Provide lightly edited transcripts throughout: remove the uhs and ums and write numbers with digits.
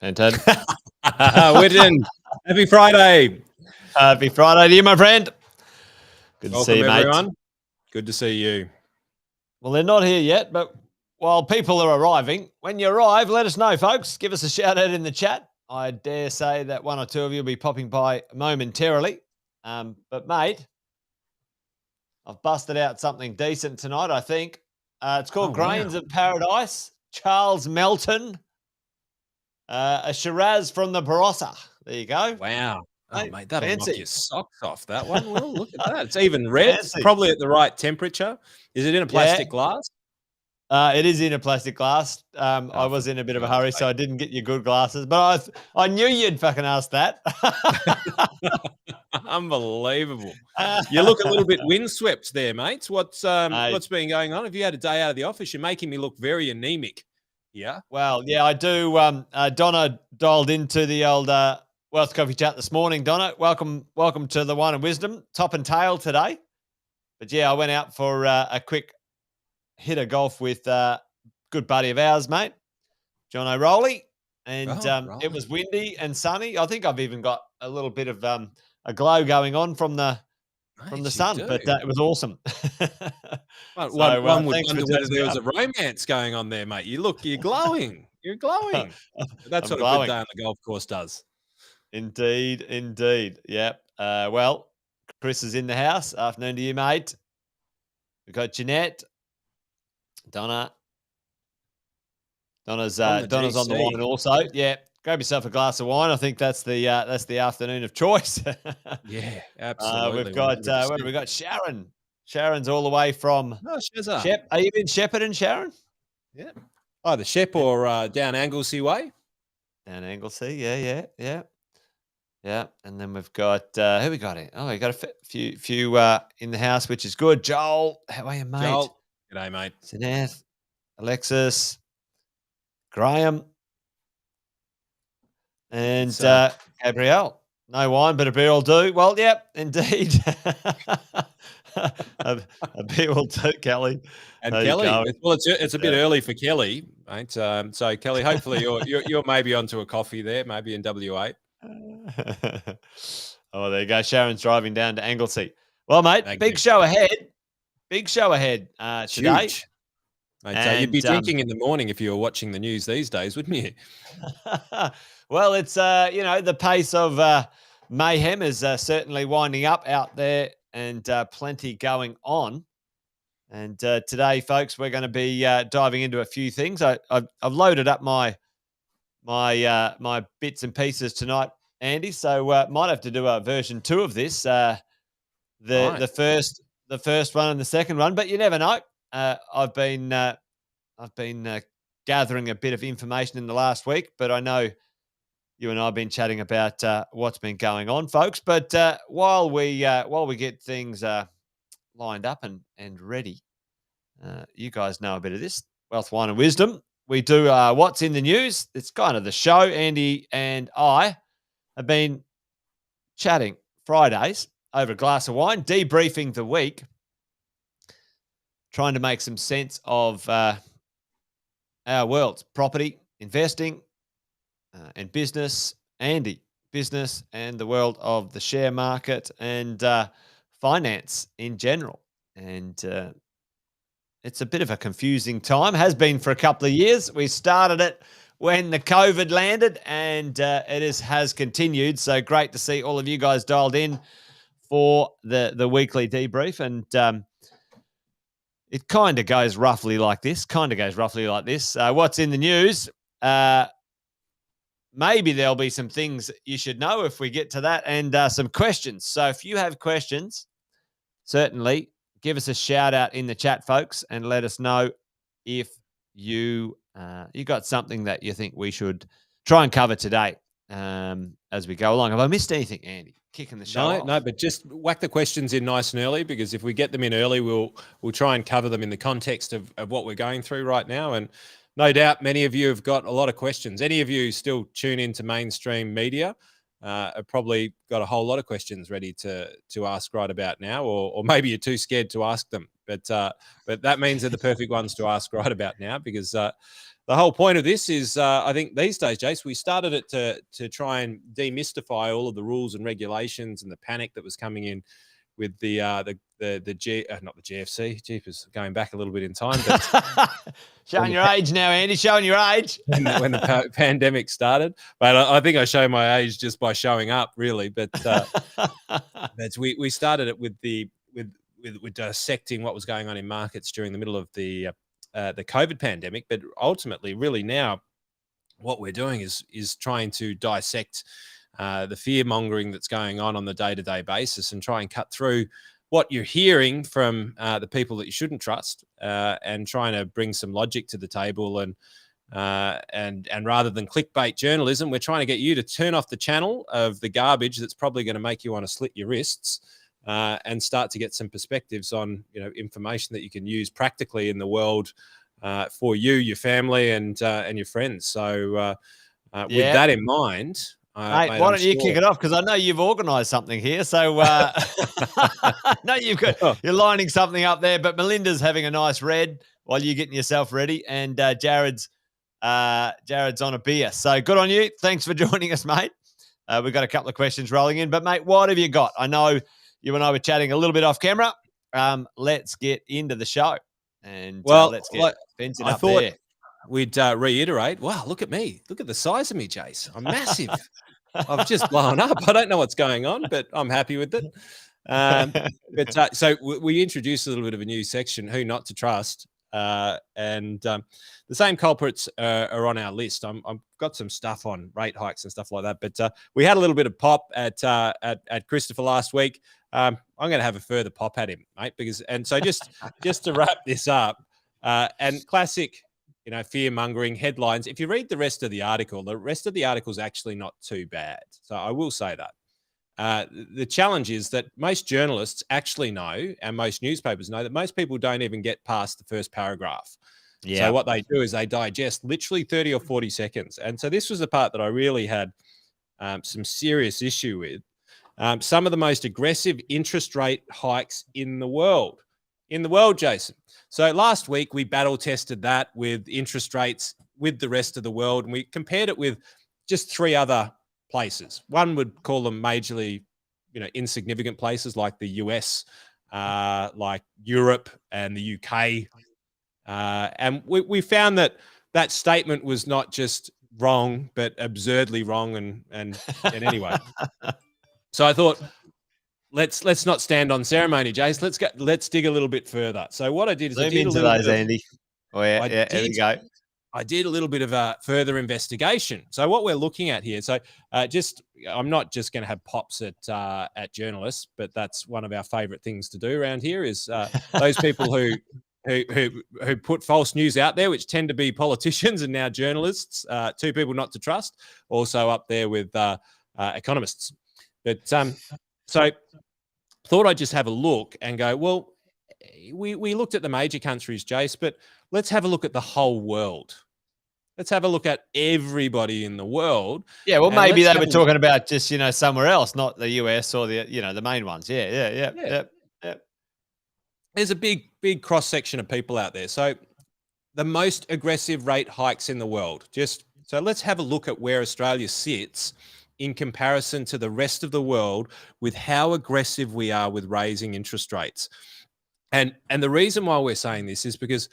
Fantastic. Widgeon, happy Friday. Happy Friday to you, my friend. Good to see you, everyone. mate. Good to see you. Well, they're not here yet, but while people are arriving, when you arrive, let us know, folks. Give us a shout out in the chat. I dare say that one or two of you will be popping by momentarily. But, mate, I've busted out something decent tonight, I think. It's called Grains of Paradise. Charles Melton. A Shiraz from the Barossa. There you go. Wow. Oh, mate, that'll fancy. knock your socks off, that one. Well, look at that. It's even red. It's probably at the right temperature. Is it in a plastic glass? It is in a plastic glass. I was in a bit of a hurry, so I didn't get your good glasses. But I knew you'd fucking ask that. Unbelievable. You look a little bit windswept there, mates. What's been going on? Have you had a day out of the office? You're making me look very anemic. Yeah. Well, yeah, I do. Donna dialed into the old Wealth Coffee Chat this morning. Donna, welcome to the Wine and Wisdom, top and tail today. But yeah, I went out for a quick hit of golf with a good buddy of ours, mate, John O'Reilly, and it was windy and sunny. I think I've even got a little bit of a glow going on from the sun, but it was awesome. One would wonder whether there was a romance going on there, mate. You're glowing. You're glowing. That's what a good day on the golf course does. Indeed. Yep. Well, Chris is in the house. Afternoon to you, mate. We've got Jeanette, Donna's on the line also. Yeah. Grab yourself a glass of wine. I think that's the afternoon of choice. Yeah, absolutely. We've got where have we got Sharon? Sharon's all the way from Shep. Are you in Shepparton, Sharon? Yeah. Either Shep or down Anglesey way. Down Anglesey, yeah. And then we've got who we got here? Oh, we got a few in the house, which is good. Joel, how are you, mate? Joel, g'day, mate. Sineth, Alexis, Graham. And Gabrielle, no wine, but a beer will do. Well, yep, indeed. a beer will do, Kelly. And Kelly, well, it's a bit early for Kelly, mate. So Kelly, hopefully you're maybe onto a coffee there, maybe in WA. Oh, there you go. Sharon's driving down to Anglesey. Well, mate, big show ahead. Today. Huge. Mate, you'd be drinking in the morning if you were watching the news these days, wouldn't you? Well, it's the pace of mayhem is certainly winding up out there, and plenty going on. And today, folks, we're going to be diving into a few things. I've loaded up my bits and pieces tonight, Andy. So might have to do a version 2 of this. The first one and the second one, but you never know. I've been gathering a bit of information in the last week, but I know you and I have been chatting about what's been going on, folks. But while we get things lined up and ready, you guys know a bit of this Wealth, Wine and Wisdom. We do what's in the news. It's kind of the show. Andy and I have been chatting Fridays over a glass of wine, debriefing the week, trying to make some sense of our worlds, property, investing, and business, Andy, business and the world of the share market and finance in general. And it's a bit of a confusing time, has been for a couple of years. We started it when the COVID landed, and it has continued. So great to see all of you guys dialed in for the weekly debrief. And it kind of goes roughly like this. What's in the news? Maybe there'll be some things you should know if we get to that, and some questions. So if you have questions, certainly give us a shout out in the chat, folks, and let us know if you got something that you think we should try and cover today as we go along. Have I missed anything, Andy? Kicking the show off? No, but just whack the questions in nice and early, because if we get them in early, we'll try and cover them in the context of what we're going through right now. And no doubt many of you have got a lot of questions. Any of you still tune into mainstream media, have probably got a whole lot of questions ready to ask right about now, or maybe you're too scared to ask them. But that means they're the perfect ones to ask right about now, because the whole point of this is, I think these days, Jace, we started it to try and demystify all of the rules and regulations and the panic that was coming in with the not the GFC. Jeepers, going back a little bit in time, but showing your age now, Andy. Showing your age. when the pandemic started, but I think I show my age just by showing up, really. But we started it with dissecting what was going on in markets during the middle of the COVID pandemic. But ultimately, really now, what we're doing is trying to dissect the fear mongering that's going on the day-to-day basis, and try and cut through what you're hearing from the people that you shouldn't trust, and trying to bring some logic to the table. And rather than clickbait journalism, we're trying to get you to turn off the channel of the garbage that's probably going to make you want to slit your wrists, and start to get some perspectives on information that you can use practically in the world, for you, your family, and your friends. So with that in mind, mate, why don't you kick it off? Because I know you've organised something here. So I know you're lining something up there. But Melinda's having a nice red while you're getting yourself ready, and Jared's on a beer. So good on you. Thanks for joining us, mate. We've got a couple of questions rolling in. But mate, what have you got? I know you and I were chatting a little bit off camera. Let's get into the show, and let's get fencing up there. We'd reiterate. Wow, look at me. Look at the size of me, Jace. I'm massive. I've just blown up. I don't know what's going on, but I'm happy with it. So we introduced a little bit of a new section, Who Not to Trust. And the same culprits are on our list. I've got some stuff on rate hikes and stuff like that. But we had a little bit of pop at Christopher last week. I'm going to have a further pop at him, mate, so just to wrap this up, and classic, fear mongering headlines. If you read the rest of the article is actually not too bad. So I will say that. The challenge is that most journalists actually know, and most newspapers know, that most people don't even get past the first paragraph. Yeah. So what they do is they digest literally 30 or 40 seconds. And so this was the part that I really had some serious issue with. Some of the most aggressive interest rate hikes in the world. Jason. So last week we battle tested that with interest rates with the rest of the world, and we compared it with just 3 other places. One would call them majorly, insignificant places like the US, like Europe and the UK. And we found that statement was not just wrong, but absurdly wrong. And anyway, so I thought, let's not stand on ceremony, Jace. Let's dig a little bit further. So what I did is Andy. Oh yeah, there we go. I did a little bit of a further investigation. So what we're looking at here, I'm not just going to have pops at journalists, but that's one of our favorite things to do around here is those people who put false news out there, which tend to be politicians and now journalists. 2 people not to trust, also up there with economists. But so thought I'd just have a look and go, well, we looked at the major countries, Jace, but let's have a look at the whole world. Let's have a look at everybody in the world. Yeah, well, maybe they were talking about just, somewhere else, not the US or the main ones. Yeah. There's a big cross-section of people out there. So the most aggressive rate hikes in the world. So let's have a look at where Australia sits in comparison to the rest of the world with how aggressive we are with raising interest rates. And the reason why we're saying this is because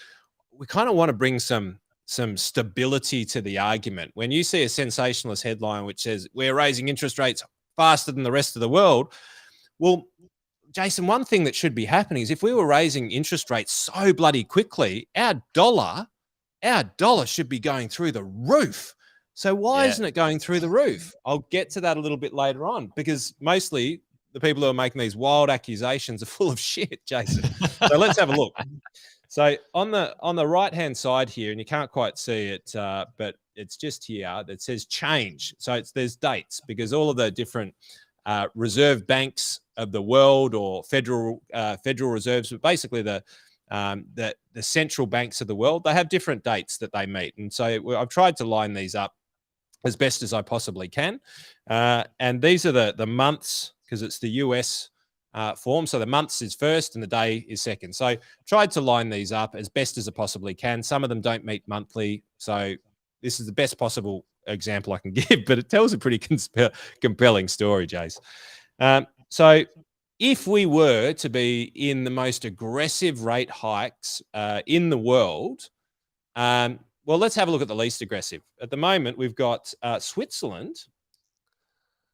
we kind of want to bring some stability to the argument. When you see a sensationalist headline which says we're raising interest rates faster than the rest of the world, well, Jason, one thing that should be happening is if we were raising interest rates so bloody quickly, our dollar should be going through the roof. So why isn't it going through the roof? I'll get to that a little bit later on, because mostly the people who are making these wild accusations are full of shit, Jason. So let's have a look. So on the right-hand side here, and you can't quite see it, but it's just here that says change. So there's dates, because all of the different reserve banks of the world, or federal reserves, but basically the central banks of the world, they have different dates that they meet. And so I've tried to line these up as best as I possibly can. And these are the months, because it's the US form. So the months is first and the day is second. So tried to line these up as best as I possibly can. Some of them don't meet monthly. So this is the best possible example I can give, but it tells a pretty compelling story, Jace. So if we were to be in the most aggressive rate hikes in the world, well, let's have a look at the least aggressive. At the moment, we've got Switzerland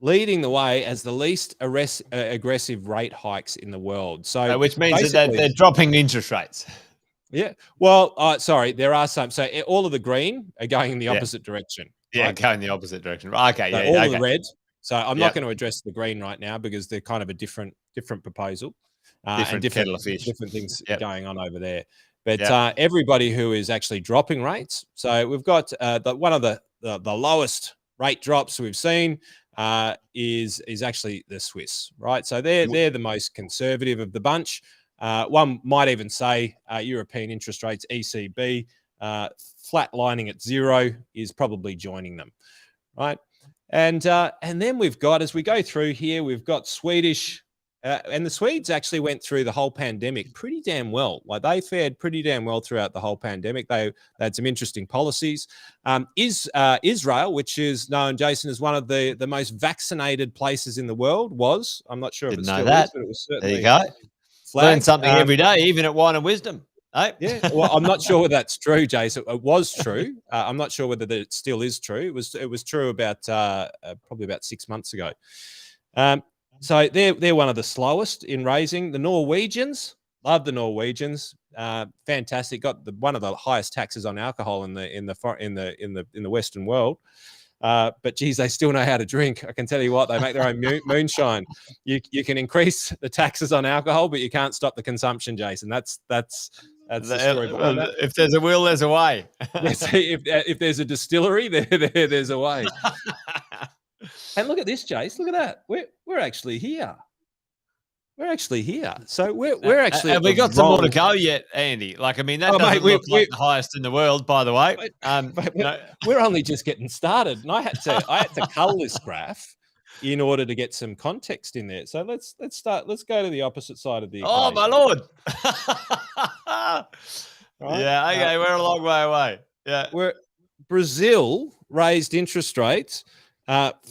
leading the way as the least aggressive rate hikes in the world. So, which means that they're dropping interest rates. Yeah. Well, sorry, there are some. So all of the green are going in the opposite direction. Yeah, right? going the opposite direction. Okay. So Yeah. all Okay. of the red. So I'm not going to address the green right now because they're kind of a different proposal. Different kettle of fish. Different things going on over there. But everybody who is actually dropping rates. So we've got one of the lowest rate drops we've seen is actually the Swiss, right? So they're the most conservative of the bunch. One might even say European interest rates, ECB, flatlining at 0 is probably joining them, right? And then we've got, as we go through here, we've got Swedish, and the Swedes actually went through the whole pandemic pretty damn well. Like they fared pretty damn well throughout the whole pandemic. They had some interesting policies. Israel, which is known, Jason, as one of the most vaccinated places in the world, I'm not sure if it still is, but it was certainly. There you go. Learn something every day, even at Wine and Wisdom. Hey? Yeah, well, I'm not sure whether that's true, Jason. It was true. I'm not sure whether it still is true. It was true about probably about 6 months ago. So they're one of the slowest in raising. The Norwegians, love the Norwegians, fantastic. Got one of the highest taxes on alcohol in the Western world. But geez, they still know how to drink. I can tell you what, they make their own moonshine. You can increase the taxes on alcohol, but you can't stop the consumption, Jason. That's the story behind that. If there's a will, there's a way. if there's a distillery, there's a way. And look at this, Jace. Look at that. We're actually here. We're actually here. So we're actually. Have we got some more to go yet, Andy? Like, I mean, that doesn't look like the highest in the world, by the way. We're only just getting started, and I had to cull this graph in order to get some context in there. So let's start. Let's go to the opposite side of the equation. Oh my lord! Right? Yeah. Okay, we're a long way away. Yeah. Brazil raised interest rates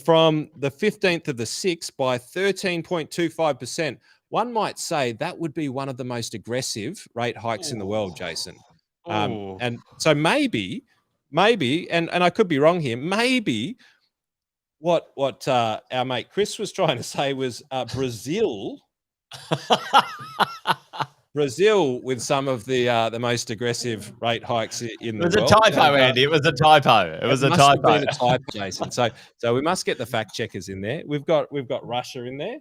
from the 15th of the 6th by 13.25%. One might say that would be one of the most aggressive rate hikes in the world, Jason. And so maybe, and I could be wrong here, maybe what our mate Chris was trying to say was Brazil with some of the most aggressive rate hikes in the world. It was a typo, Andy. It was a typo. It was a typo. Have been a typo, Jason. So we must get the fact checkers in there. We've got Russia in there.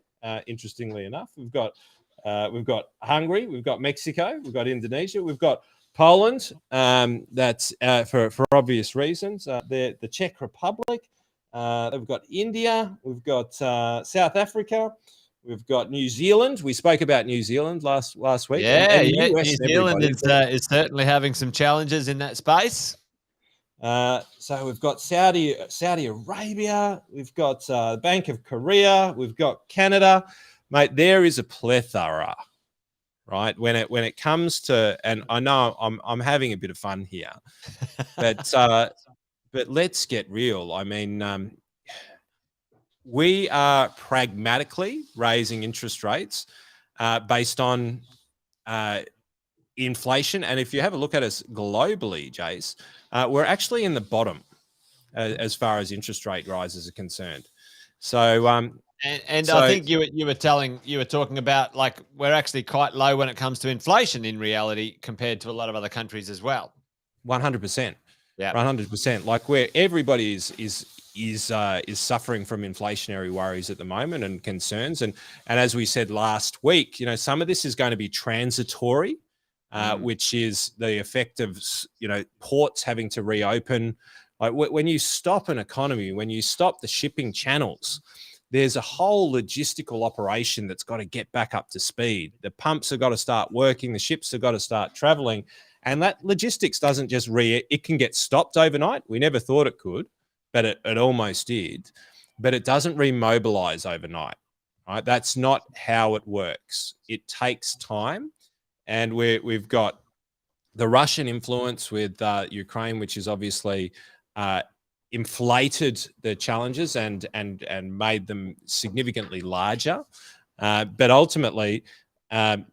Interestingly enough, we've got Hungary, we've got Mexico, we've got Indonesia, we've got Poland. That's for obvious reasons. The Czech Republic. We've got India. We've got South Africa. We've got New Zealand. We spoke about New Zealand last week. Yeah, New Zealand is certainly having some challenges in that space. So we've got Saudi Arabia. We've got Bank of Korea. We've got Canada. Mate, there is a plethora, right? When it comes to, and I know I'm having a bit of fun here, but let's get real. I mean, we are pragmatically raising interest rates based on inflation. And if you have a look at us globally, Jace, we're actually in the bottom as far as interest rate rises are concerned. So, so I think you were talking about, like, we're actually quite low when it comes to inflation in reality compared to a lot of other countries as well. 100%. Yeah, 100%. Like, where everybody is suffering from inflationary worries at the moment and concerns, and as we said last week, some of this is going to be transitory, which is the effect of ports having to reopen. Like, when you stop an economy, when you stop the shipping channels, there's a whole logistical operation that's got to get back up to speed. The pumps have got to start working, the ships have got to start traveling, and that logistics doesn't just it can get stopped overnight. We never thought it could. but it almost did. But it doesn't remobilize overnight, right? That's not how it works. It takes time, and we've got the Russian influence with Ukraine, which is obviously inflated the challenges and made them significantly larger. But ultimately, um,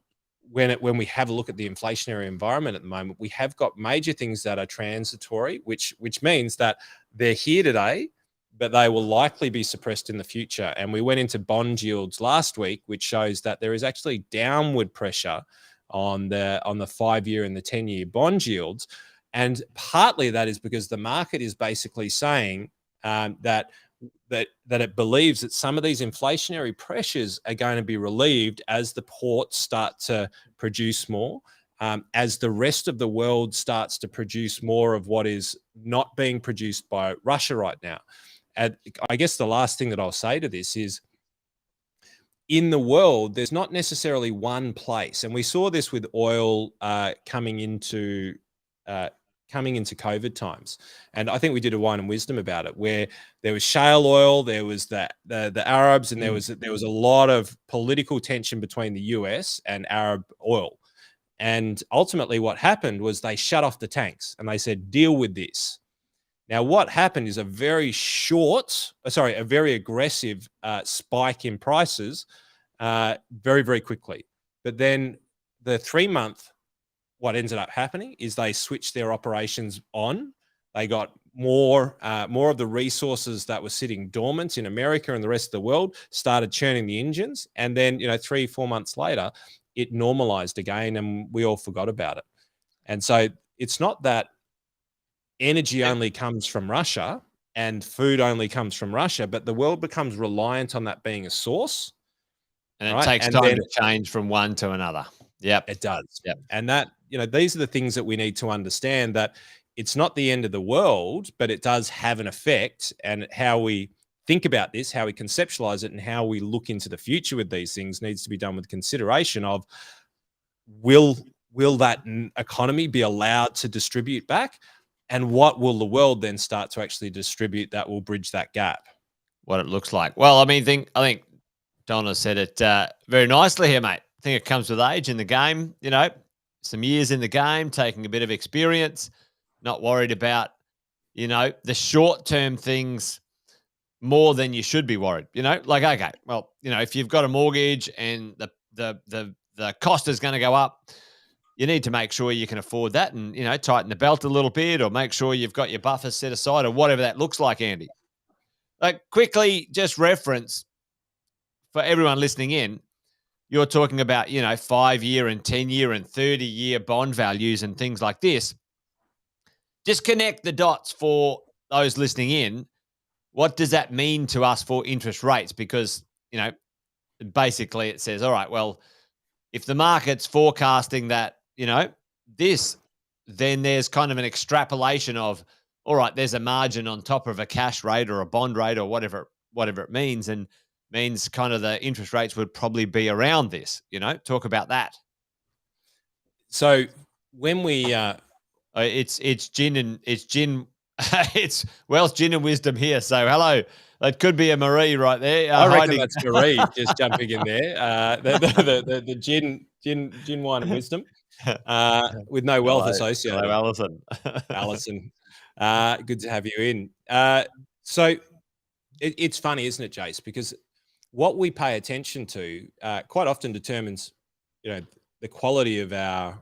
when we have a look at the inflationary environment at the moment, we have got major things that are transitory, which means that they're here today, but they will likely be suppressed in the future. And we went into bond yields last week, which shows that there is actually downward pressure on the 5-year and the 10-year bond yields. And partly that is because the market is basically saying that it believes that some of these inflationary pressures are going to be relieved as the ports start to produce more, as the rest of the world starts to produce more of what is not being produced by Russia right now. And I guess the last thing that I'll say to this is, in the world, there's not necessarily one place, and we saw this with oil coming into COVID times. And I think we did a Wine and Wisdom about it, where there was shale oil, there was the Arabs, and there was a lot of political tension between the US and Arab oil. And ultimately, what happened was they shut off the tanks and they said, "Deal with this." Now, what happened is a very aggressive spike in prices very, very quickly. But then the 3-month, what ended up happening is they switched their operations on. They got more of the resources that were sitting dormant in America and the rest of the world, started churning the engines. And then, 3-4 months later, it normalized again and we all forgot about it. And so it's not that energy only comes from Russia and food only comes from Russia, but the world becomes reliant on that being a source. And it takes time to change from one to another. Yep. It does. Yep. And that, these are the things that we need to understand, that it's not the end of the world, but it does have an effect. And how we think about this, how we conceptualize it, and how we look into the future with these things needs to be done with consideration of, will that economy be allowed to distribute back? And what will the world then start to actually distribute that will bridge that gap? What it looks like. Well, I think Donna said it very nicely here, mate. I think it comes with age in the game, some years in the game, taking a bit of experience, not worried about, the short-term things more than you should be worried, like, okay, well, if you've got a mortgage and the cost is going to go up, you need to make sure you can afford that and, tighten the belt a little bit, or make sure you've got your buffers set aside, or whatever that looks like, Andy. Like, quickly, just reference for everyone listening in, you're talking about, 5-year and 10-year and 30-year bond values and things like this. Just connect the dots for those listening in. What does that mean to us for interest rates? Because, basically it says, all right, well, if the market's forecasting that, this, then there's kind of an extrapolation of, all right, there's a margin on top of a cash rate or a bond rate or whatever it means, and means kind of the interest rates would probably be around this. Talk about that. So when we it's gin it's wealth, gin and wisdom here. So hello, that could be a Marie right there. I reckon that's Marie just jumping in there. The gin, wine and wisdom with no wealth associated. Hello, Alison. Alison, good to have you in. So it's funny, isn't it, Jace? Because what we pay attention to quite often determines, the quality of our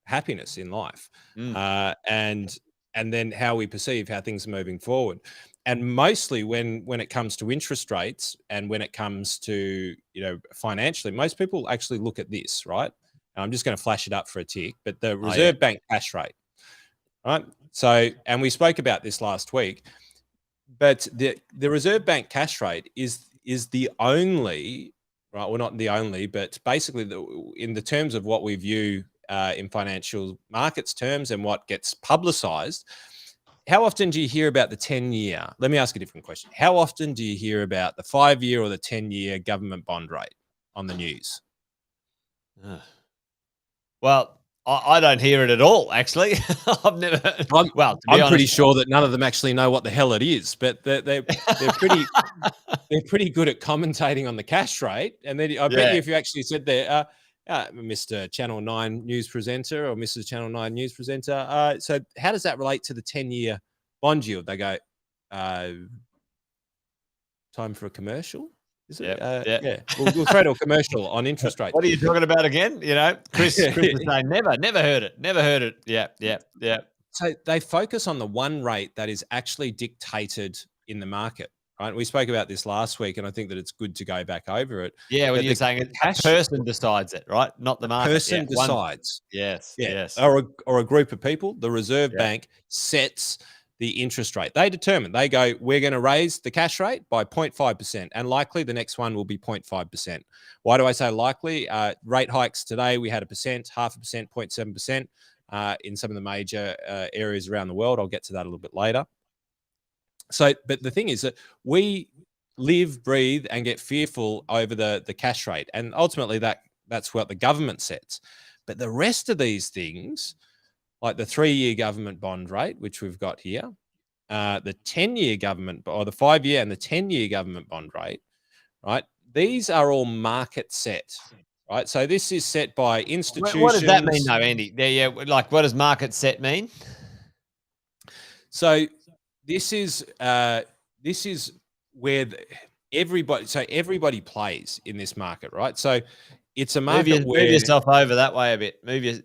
happiness in life, and then how we perceive how things are moving forward. And mostly when it comes to interest rates and when it comes to, financially, most people actually look at this, right? And I'm just going to flash it up for a tick, but the Reserve Bank cash rate, right? So, and we spoke about this last week, but the Reserve Bank cash rate is the only, right? Well, not the only, but basically in the terms of what we view in financial markets terms and what gets publicized. How often do you hear about the 10-year? Let me ask a different question. How often do you hear about the 5-year or the 10-year government bond rate on the news? Well, I don't hear it at all, actually. I've never well, to be I'm pretty honest. sure that none of them actually know what the hell it is, but they're pretty good at commentating on the cash rate. And then I bet Yeah. you if you actually said there, Mr. Channel 9 news presenter or Mrs. Channel 9 news presenter, so how does that relate to the 10-year bond yield? They go, time for a commercial? Is it? Yeah. Yeah. We'll throw to a commercial on interest rates. What are you talking about again? Chris is saying, never heard it. Never heard it. Yeah. So they focus on the one rate that is actually dictated in the market, right? We spoke about this last week, and I think that it's good to go back over it. Yeah, when But you're saying the a cash person decides it, right? Not the market. Yeah, person one. decides, Yes, yeah, yes. or a group of people. The Reserve Yeah. Bank sets the interest rate. They determine. They go, we're going to raise the cash rate by 0.5%, and likely the next one will be 0.5%. Why do I say likely? Rate hikes today, we had 1%, 0.5%, 0.7%. In some of the major areas around the world. I'll get to that a little bit later. So, but the thing is that we live, breathe, and get fearful over the cash rate, and ultimately that's what the government sets. But the rest of these things, like the 3-year government bond rate, which we've got here, the 10-year government or the 5-year and the 10-year government bond rate, right? These are all market set. Right, so this is set by institutions. What does that mean, though, Andy? Yeah. Like, what does market set mean? So this is where everybody plays in this market, right? So it's a market Move where yourself over that way a bit. Move your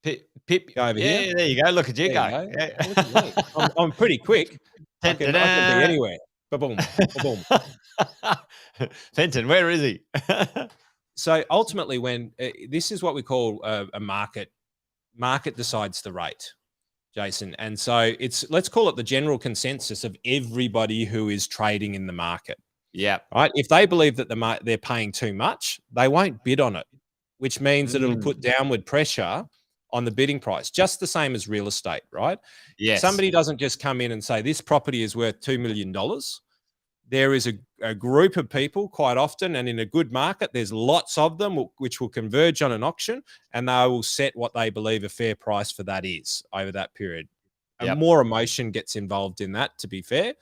pip. go over here. Yeah, there you go. Look at you There go. you go. Yeah. Look at me. I'm pretty quick. I can be anywhere. Ba-boom, ba-boom. Fenton, where is he? So ultimately, when this is what we call a market decides the rate, Jason. And so let's call it the general consensus of everybody who is trading in the market. Yeah. Right. If they believe that they're paying too much, they won't bid on it, which means that it'll put downward pressure on the bidding price, just the same as real estate, right? Yes. Somebody doesn't just come in and say this property is worth $2 million. There is a group of people quite often, and in a good market, there's lots of them which will converge on an auction, and they will set what they believe a fair price for that is over that period. And more emotion gets involved in that, to be fair.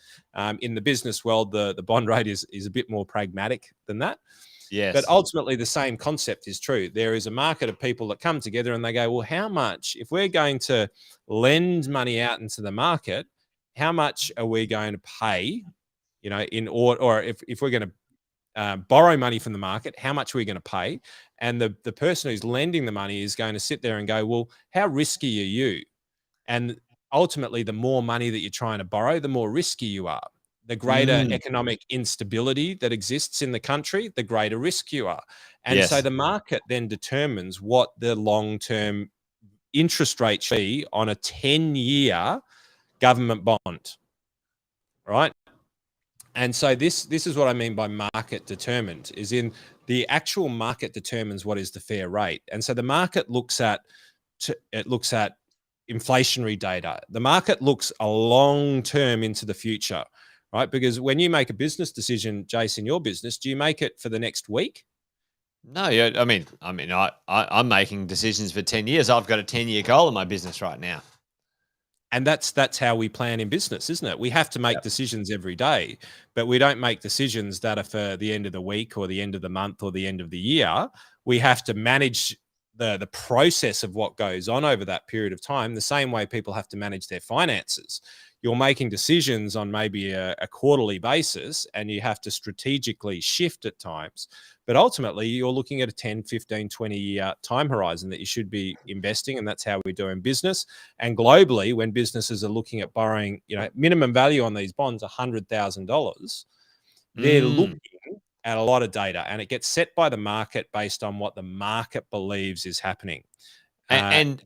In the business world, the bond rate is a bit more pragmatic than that. Yes. But ultimately, the same concept is true. There is a market of people that come together and they go, well, how much, if we're going to lend money out into the market, how much are we going to pay? In order, or if we're going to borrow money from the market, how much are we going to pay? And the person who's lending the money is going to sit there and go, well, how risky are you? And ultimately, the more money that you're trying to borrow, the more risky you are. The greater economic instability that exists in the country, the greater risk you are. And so the market then determines what the long-term interest rate should be on a 10-year government bond, right? And so this is what I mean by market determined, is in the actual market determines what is the fair rate. And so the market looks at inflationary data. The market looks a long term into the future, right? Because when you make a business decision, Jason, your business, do you make it for the next week? No, yeah. I'm making decisions for 10 years. I've got a 10-year goal in my business right now. And that's how we plan in business, isn't it? We have to make decisions every day, but we don't make decisions that are for the end of the week or the end of the month or the end of the year. We have to manage the process of what goes on over that period of time, the same way people have to manage their finances. You're making decisions on maybe a quarterly basis, and you have to strategically shift at times. But ultimately, you're looking at a 10, 15, 20-year time horizon that you should be investing, and that's how we do in business. And globally, when businesses are looking at borrowing, minimum value on these bonds, $100,000, they're looking at a lot of data, and it gets set by the market based on what the market believes is happening. And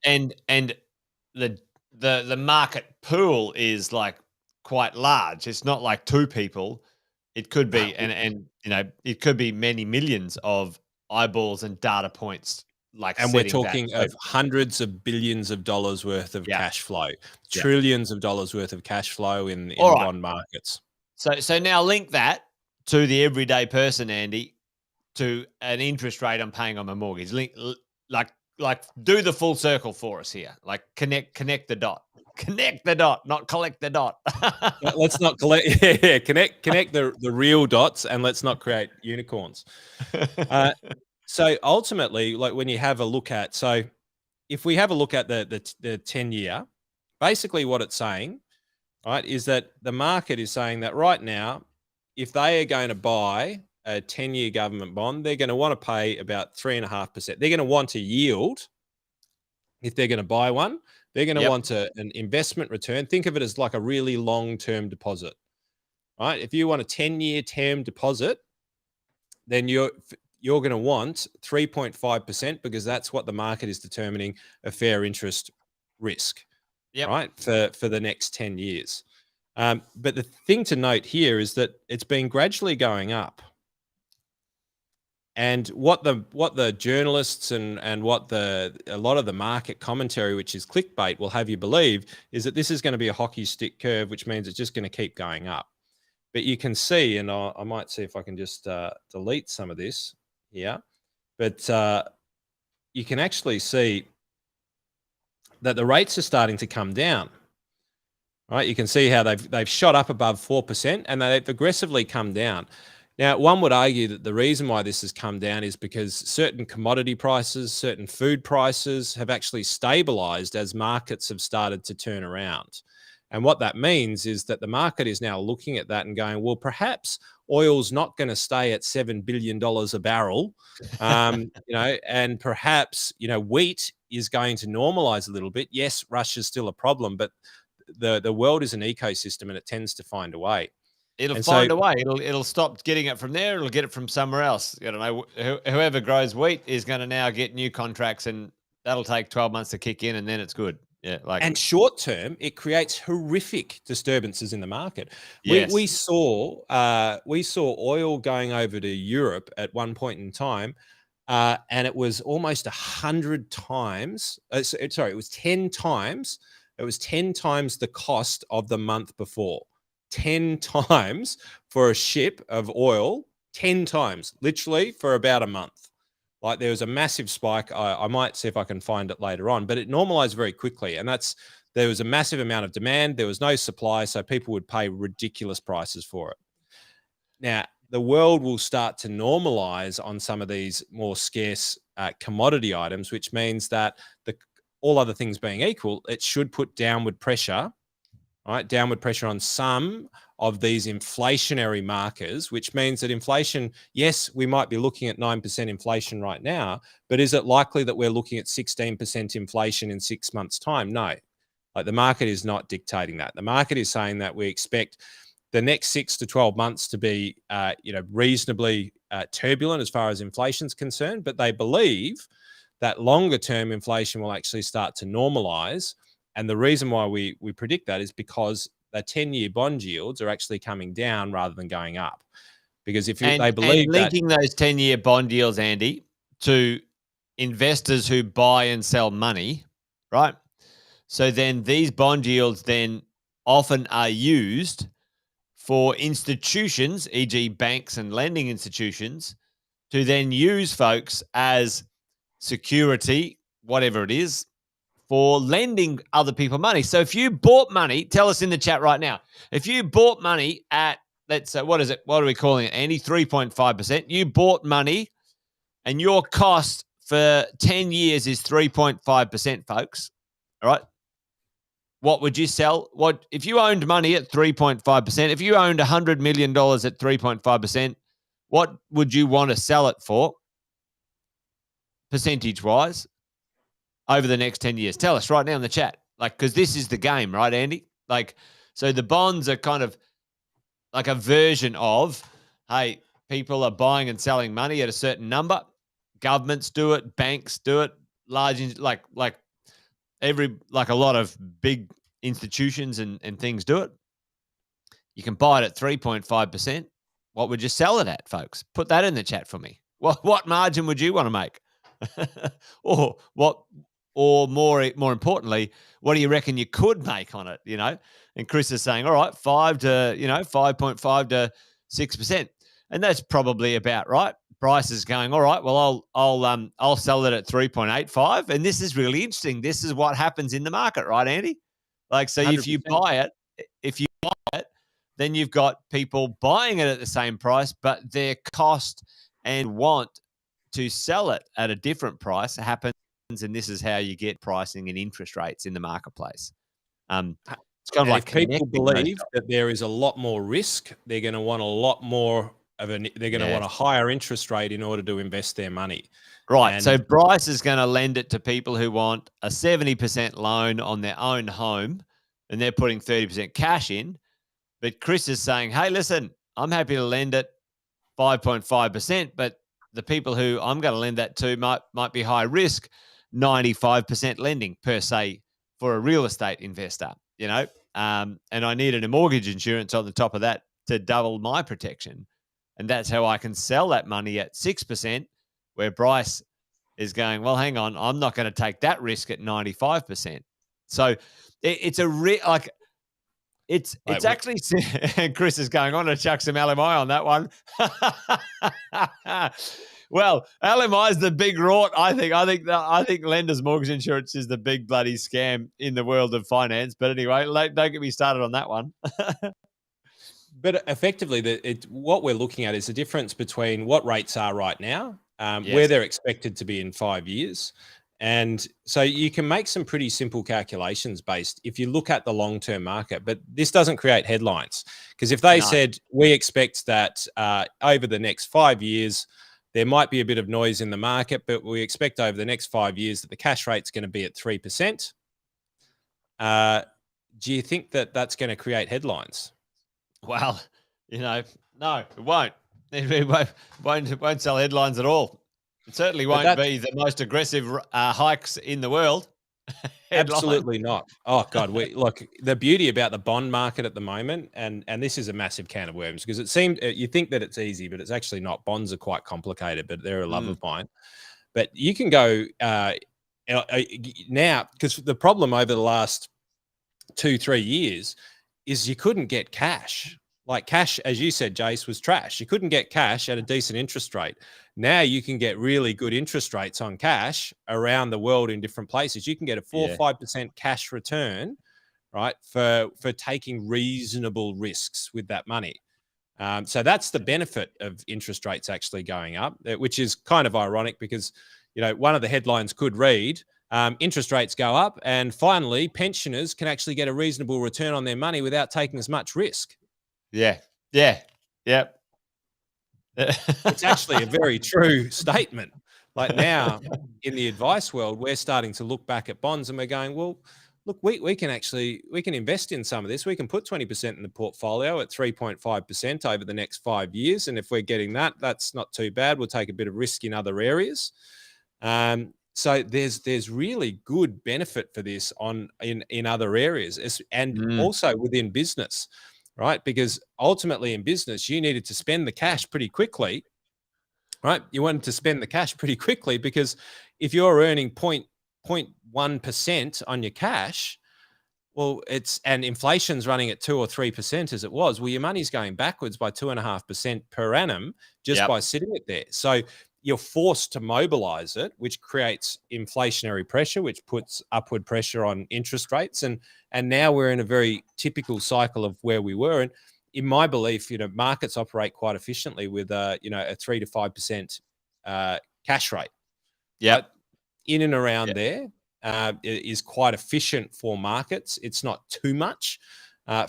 the market pool is like quite large. It's not like two people. It could be, and it could be many millions of eyeballs and data points. And we're talking of hundreds of billions of dollars worth of cash flow, trillions of dollars worth of cash flow in bond markets. So now link that to the everyday person, Andy, to an interest rate I'm paying on my mortgage. do the full circle for us here. Like connect the dot. Connect the dot, not collect the dot. Let's not collect. Yeah. Connect the real dots, and let's not create unicorns. So ultimately, like when you have a look at, so if we have a look at the 10-year, basically what it's saying, right, is that the market is saying that right now, if they are going to buy a 10-year government bond, they're going to want to pay about 3.5%. They're going to want a yield if they're going to buy one. They're going to Yep. want an investment return. Think of it as like a really long-term deposit, right? If you want a 10-year term deposit, then you're going to want 3.5% because that's what the market is determining a fair interest risk, Yep. right? For the next 10 years. But the thing to note here is that it's been gradually going up. And what the journalists and what a lot of the market commentary, which is clickbait, will have you believe is that this is going to be a hockey stick curve, which means it's just going to keep going up. But you can see, and I might see if I can just delete some of this here, but you can actually see that the rates are starting to come down. Right, you can see how they've shot up above 4%, and they've aggressively come down. Now, one would argue that the reason why this has come down is because certain commodity prices, certain food prices have actually stabilized as markets have started to turn around. And what that means is that the market is now looking at that and going, well, perhaps oil's not going to stay at $7 billion a barrel, and perhaps, wheat is going to normalize a little bit. Yes, Russia's still a problem, but the world is an ecosystem and it tends to find a way. It'll And find so a way. It'll stop getting it from there. It'll get it from somewhere else. I don't know. Whoever grows wheat is going to now get new contracts, and that'll take 12 months to kick in, and then it's good. Yeah, and short term, it creates horrific disturbances in the market. yes. We saw oil going over to Europe at one point in time, and it was almost 100 times. Sorry, it was 10 times. It was 10 times the cost of the month before. 10 times for a ship of oil. 10 times, literally, for about a month. Like there was a massive spike. I might see if I can find it later on, but it normalized very quickly. And there was a massive amount of demand. There was no supply, so people would pay ridiculous prices for it. Now, the world will start to normalize on some of these more scarce commodity items, which means that all other things being equal, it should put downward pressure, right? Downward pressure on some of these inflationary markers, which means that inflation, yes, we might be looking at 9% inflation right now, but is it likely that we're looking at 16% inflation in 6 months' time? No. Like the market is not dictating that. The market is saying that we expect the next 6 to 12 months to be, reasonably turbulent as far as inflation is concerned, but they believe that longer term inflation will actually start to normalize. And the reason why we predict that is because the 10-year bond yields are actually coming down rather than going up. Because if they believe and linking those 10-year bond yields, Andy, to investors who buy and sell money, right? So then these bond yields then often are used for institutions, e.g. banks and lending institutions, to then use folks as security, whatever it is, for lending other people money. So if you bought money, tell us in the chat right now. If you bought money at, let's say, what is it? What are we calling it, Andy? 3.5%. You bought money and your cost for 10 years is 3.5%, folks. All right. What would you sell? What if you owned money at 3.5%? If you owned $100 million at 3.5%, what would you want to sell it for, percentage-wise, over the next 10 years? Tell us right now in the chat. Like, because this is the game, right, Andy? Like, so the bonds are kind of like a version of, hey, people are buying and selling money at a certain number. Governments do it. Banks do it. Large, like a lot of big institutions and things do it. You can buy it at 3.5%. What would you sell it at, folks? Put that in the chat for me. What margin would you want to make? or more importantly, what do you reckon you could make on it? And Chris is saying, all right, 5.5 to 6%. And that's probably about right. price is going, all right, well, I'll sell it at 3.85. And this is really interesting. This is what happens in the market, right, Andy? Like, so if you 100%. buy it, then you've got people buying it at the same price, but their cost and want to sell it at a different price happens. And this is how you get pricing and interest rates in the marketplace. It's kind of And like if people connecting those believe dots. that there is a lot more risk, they're going to want a lot more of an. They're going to want a Yes. higher interest rate in order to invest their money. Right. So And Bryce is going to lend it to people who want a 70% loan on their own home and they're putting 30% cash in. But Chris is saying, hey, listen, I'm happy to lend it 5.5%, but the people who I'm going to lend that to might be high risk, 95% lending per se for a real estate investor, and I needed a mortgage insurance on the top of that to double my protection. And that's how I can sell that money at 6%, where Bryce is going, well, hang on, I'm not going to take that risk at 95%. So it's a like it's actually, and Chris is going on to chuck some LMI on that one. Well, LMI is the big rort. I think lenders' mortgage insurance is the big bloody scam in the world of finance. But anyway, don't get me started on that one. But effectively, what we're looking at is the difference between what rates are right now, Yes. where they're expected to be in 5 years. And so you can make some pretty simple calculations based if you look at the long-term market. But this doesn't create headlines, because if they said, we expect that over the next 5 years, there might be a bit of noise in the market, but we expect over the next 5 years that the cash rate's going to be at 3%. Do you think that that's going to create headlines? Well, no, it won't. It won't sell headlines at all. It certainly won't be the most aggressive hikes in the world. Absolutely not. Oh God, look, the beauty about the bond market at the moment, and this is a massive can of worms, because it seems you think that it's easy, but it's actually not. Bonds are quite complicated, but they're a love of mine. But you can go now, because the problem over the last 2-3 years is you couldn't get cash. Like cash, as you said, Jace, was trash. You couldn't get cash at a decent interest rate. Now you can get really good interest rates on cash around the world in different places. You can get a 4 or 5% cash return, right, for taking reasonable risks with that money. So that's the benefit of interest rates actually going up, which is kind of ironic because, one of the headlines could read, interest rates go up, and finally pensioners can actually get a reasonable return on their money without taking as much risk. Yep. It's actually a very true statement. Like now in the advice world, we're starting to look back at bonds and we're going, well, look, we can invest in some of this. We can put 20% in the portfolio at 3.5% over the next 5 years. And if we're getting that, that's not too bad. We'll take a bit of risk in other areas. So there's really good benefit for this in other areas, and also within business, right? Because ultimately in business, you needed to spend the cash pretty quickly, right? You wanted to spend the cash pretty quickly because if you're earning 0.1% on your cash, well, and inflation's running at 2 or 3% as it was. Well, your money's going backwards by 2.5% per annum just by sitting it there. So you're forced to mobilize it, which creates inflationary pressure, which puts upward pressure on interest rates. And now we're in a very typical cycle of where we were. And in my belief, markets operate quite efficiently with a 3 to 5% cash rate. Yeah. Right? In and around there is quite efficient for markets. It's not too much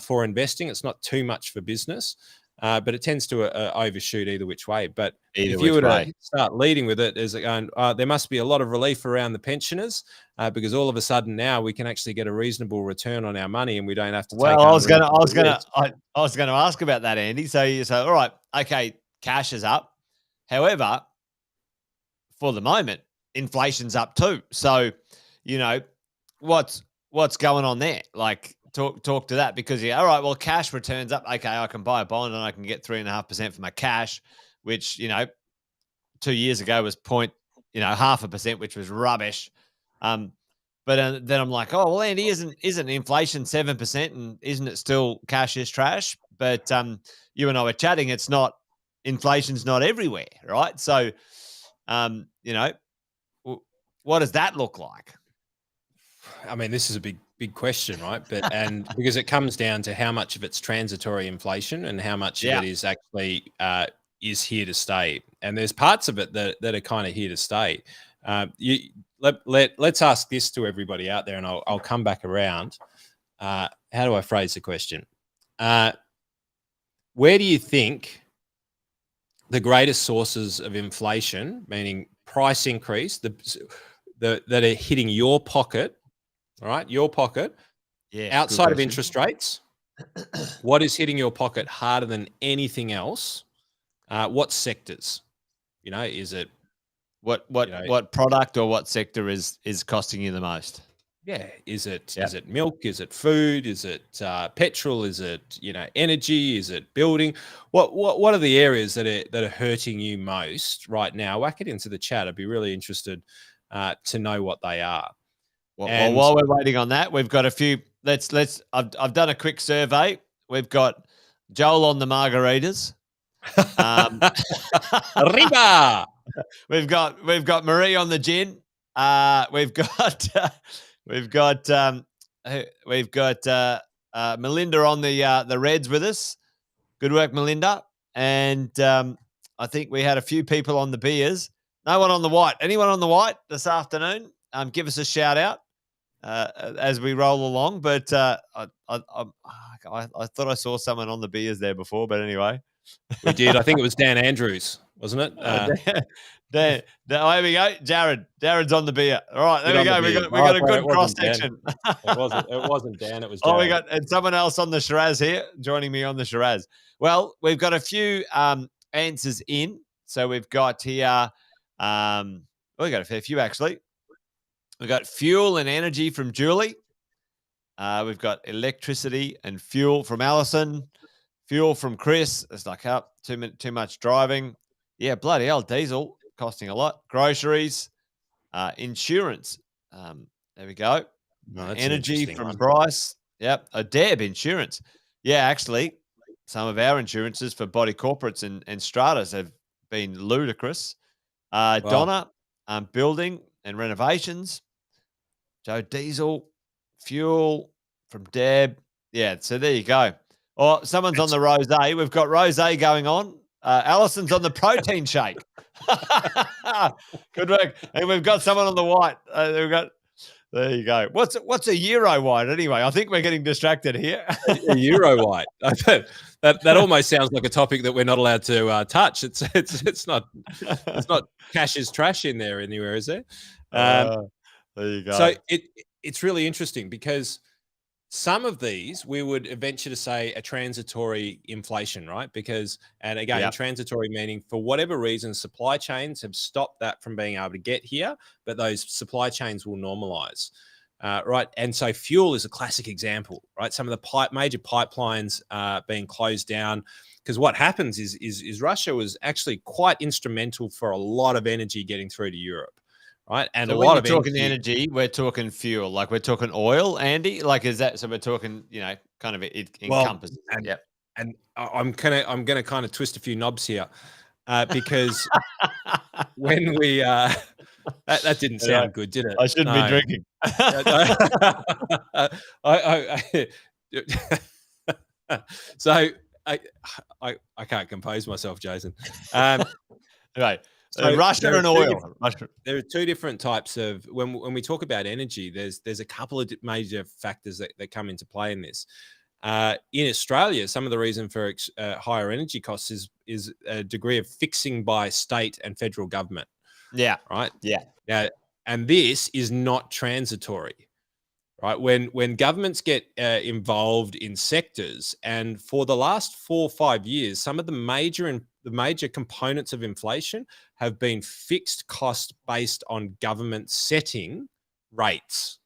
for investing. It's not too much for business. But it tends to overshoot either which way. But if you were to start leading with it, is it going, there must be a lot of relief around the pensioners because all of a sudden now we can actually get a reasonable return on our money and we don't have to take. Well, I was going to ask about that, Andy. So you say, all right, okay, cash is up. However, for the moment, inflation's up too. So, what's going on there? Like, talk to that, because all right, well, cash returns up. Okay, I can buy a bond and I can get 3.5% for my cash, which 2 years ago was 0.5%, which was rubbish. But then I'm like, oh well, Andy, isn't inflation 7%, and isn't it still cash is trash? But you and I were chatting. It's not inflation's not everywhere, right? So, you know, what does that look like? I mean, this is a big question, right? But and because it comes down to how much of it's transitory inflation and how much of Yeah. it is actually is here to stay. And there's parts of it that are kind of here to stay. Let's ask this to everybody out there, and I'll come back around. How do I phrase the question? Where do you think the greatest sources of inflation, meaning price increase, that are hitting your pocket, all right, your pocket, Yeah. Good outside of question. interest rates, what is hitting your pocket harder than anything else? What sectors? You know, is it What you know, product or what sector is costing you the most? yeah, is Yeah. it milk? Is it food? Is it petrol? Is it energy? Is it building? What are the areas that are hurting you most right now? Whack it into the chat. I'd be really interested to know what they are. Well, And while we're waiting on that, we've got a few. I've done a quick survey. We've got Joel on the margaritas. Arriba! We've got Marie on the gin. We've got we've got we've got Melinda on the Reds with us. Good work, Melinda. And I think we had a few people on the beers. No one on the white. Anyone on the white this afternoon? Give us a shout out as we roll along. But I thought I saw someone on the beers there before. But anyway, We did. I think it was Dan Andrews, wasn't it? there we go. Jared's on the beer. All right, there Get we on the go. beer. We got a Sorry, good it cross wasn't Dan. section. It wasn't Dan. It was Oh, Jared. and someone else on the Shiraz here joining me on the Shiraz. Well, we've got a few answers in. So we've got here. We got a fair few actually. We've got fuel and energy from Julie. We've got electricity and fuel from Alison. Fuel from Chris. It's like too much driving. Yeah, bloody hell, diesel costing a lot. Groceries, insurance. There we go. No, that's an Energy interesting from one. Bryce. Yep, a Deb insurance. Yeah, actually, some of our insurances for body corporates and stratas have been ludicrous. Wow. Donna, building and renovations. Joe, diesel, fuel from Deb. Yeah, so there you go. Or someone's on the rosé. We've got rosé going on. Alison's on the protein shake. Good work. And we've got someone on the white. There you go. What's a Euro white anyway? I think we're getting distracted here. A Euro white. That almost sounds like a topic that we're not allowed to touch. It's not cash is trash in there anywhere, is there? There you go. So it's really interesting because some of these we would venture to say a transitory inflation, right? Because, and again, Yep. transitory meaning for whatever reason, supply chains have stopped that from being able to get here, but those supply chains will normalize, right? And so fuel is a classic example, right? Some of the major pipelines being closed down because what happens is Russia was actually quite instrumental for a lot of energy getting through to Europe. Right. And so a when lot you're of talking energy, we're talking fuel, like we're talking oil, Andy. Like, is that so? We're talking, kind of it encompasses. Yep. And I'm gonna kind of twist a few knobs here, because when we that didn't sound good, did it? I shouldn't be drinking. So I can't compose myself, Jason. Right. So Russia and oil. There are two different types of when we talk about energy. There's a couple of major factors that come into play in this. In Australia, some of the reason for higher energy costs is a degree of fixing by state and federal government. Yeah. Right. Yeah. Now, and this is not transitory. Right. When governments get involved in sectors, and for the last 4 or 5 years, some of the major components of inflation have been fixed cost based on government setting rates,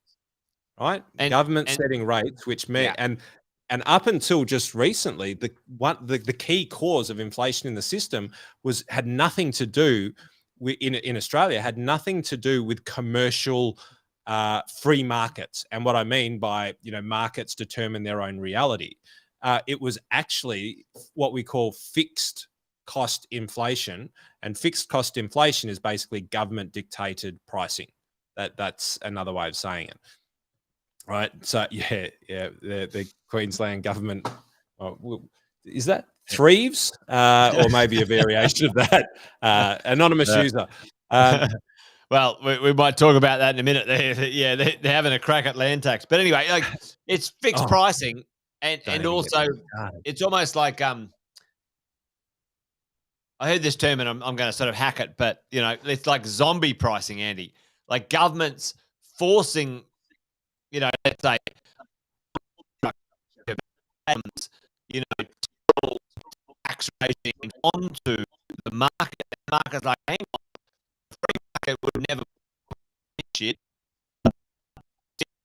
right? Government setting rates, which and up until just recently, the key cause of inflation in the system had nothing to do with in Australia, had nothing to do with commercial free markets. And what I mean by markets determine their own reality. It was actually what we call fixed cost inflation, and fixed cost inflation is basically government dictated pricing. That's another way of saying it. Right. So the Queensland government, is that thieves, or maybe a variation of that? Anonymous user. Well, we might talk about that in a minute. They're having a crack at land tax, but anyway, like it's fixed pricing, and also it's almost like I heard this term, and I'm going to sort of hack it, but it's like zombie pricing, Andy. Like governments forcing, let's say, tax regime onto the market. The market's like, hang on, the free market would never shit.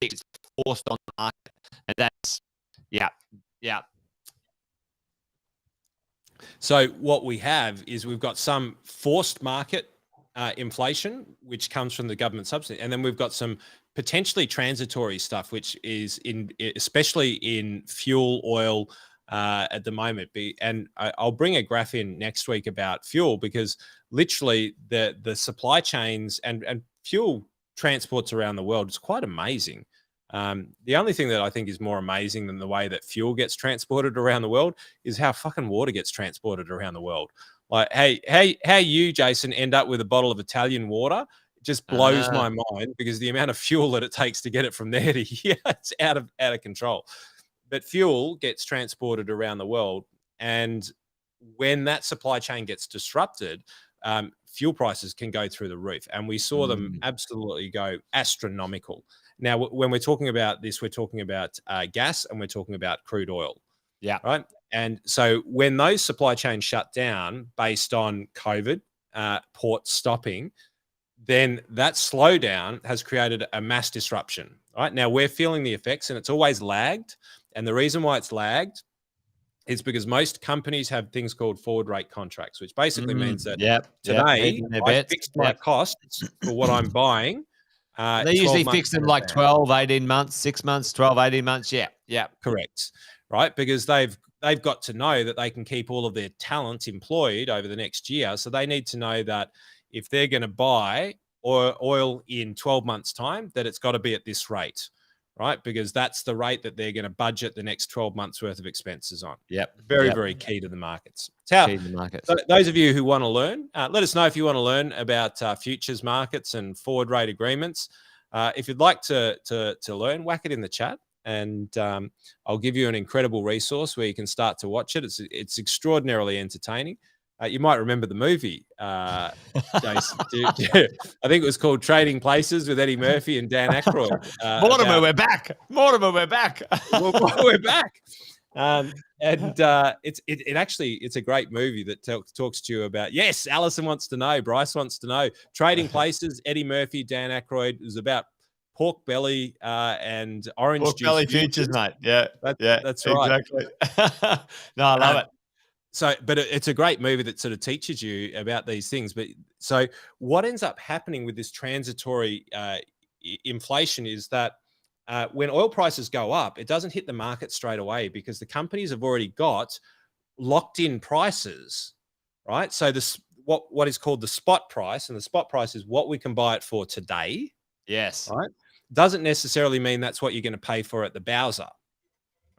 It's forced on the market, and that's yeah. So what we have is we've got some forced market inflation, which comes from the government subsidy, and then we've got some potentially transitory stuff, which is especially in fuel, oil at the moment. And I'll bring a graph in next week about fuel, because literally the supply chains and fuel transports around the world is quite amazing. The only thing that I think is more amazing than the way that fuel gets transported around the world is how fucking water gets transported around the world. Like, how you, Jason, end up with a bottle of Italian water just blows my mind, because the amount of fuel that it takes to get it from there to here, it's out of control. But fuel gets transported around the world, and when that supply chain gets disrupted, fuel prices can go through the roof, and we saw them absolutely go astronomical. Now, when we're talking about this, we're talking about gas, and we're talking about crude oil. Yeah. Right. And so when those supply chains shut down based on COVID, ports stopping, then that slowdown has created a mass disruption. Right now, we're feeling the effects, and it's always lagged. And the reason why it's lagged is because most companies have things called forward rate contracts, which basically means that today I fixed my costs for what I'm buying. They usually fix them like 12, 18 months, 6 months, 12, 18 months. Yeah. Correct. Right. Because they've got to know that they can keep all of their talent employed over the next year. So they need to know that if they're going to buy oil in 12 months' time, that it's got to be at this rate, right? Because that's the rate that they're going to budget the next 12 months worth of expenses on. Very key to the markets. Key to the markets. So those of you who want to learn, let us know if you want to learn about futures markets and forward rate agreements. If you'd like to learn, whack it in the chat, and I'll give you an incredible resource where you can start to watch it. It's extraordinarily entertaining. You might remember the movie, Jason. I think it was called Trading Places with Eddie Murphy and Dan Aykroyd. Mortimer, we're back. We're back. We're back. It's a great movie that talks to you about. Yes, Alison wants to know. Bryce wants to know. Trading Places. Eddie Murphy, Dan Aykroyd. It was about pork belly and orange pork juice belly futures, mate. That's right. Exactly. No, I love it. So, but it's a great movie that sort of teaches you about these things. But so what ends up happening with this transitory inflation is that when oil prices go up, it doesn't hit the market straight away, because the companies have already got locked in prices, right? So this what is called the spot price, and the spot price is what we can buy it for today. Yes. Right. Doesn't necessarily mean that's what you're going to pay for at the Bowser.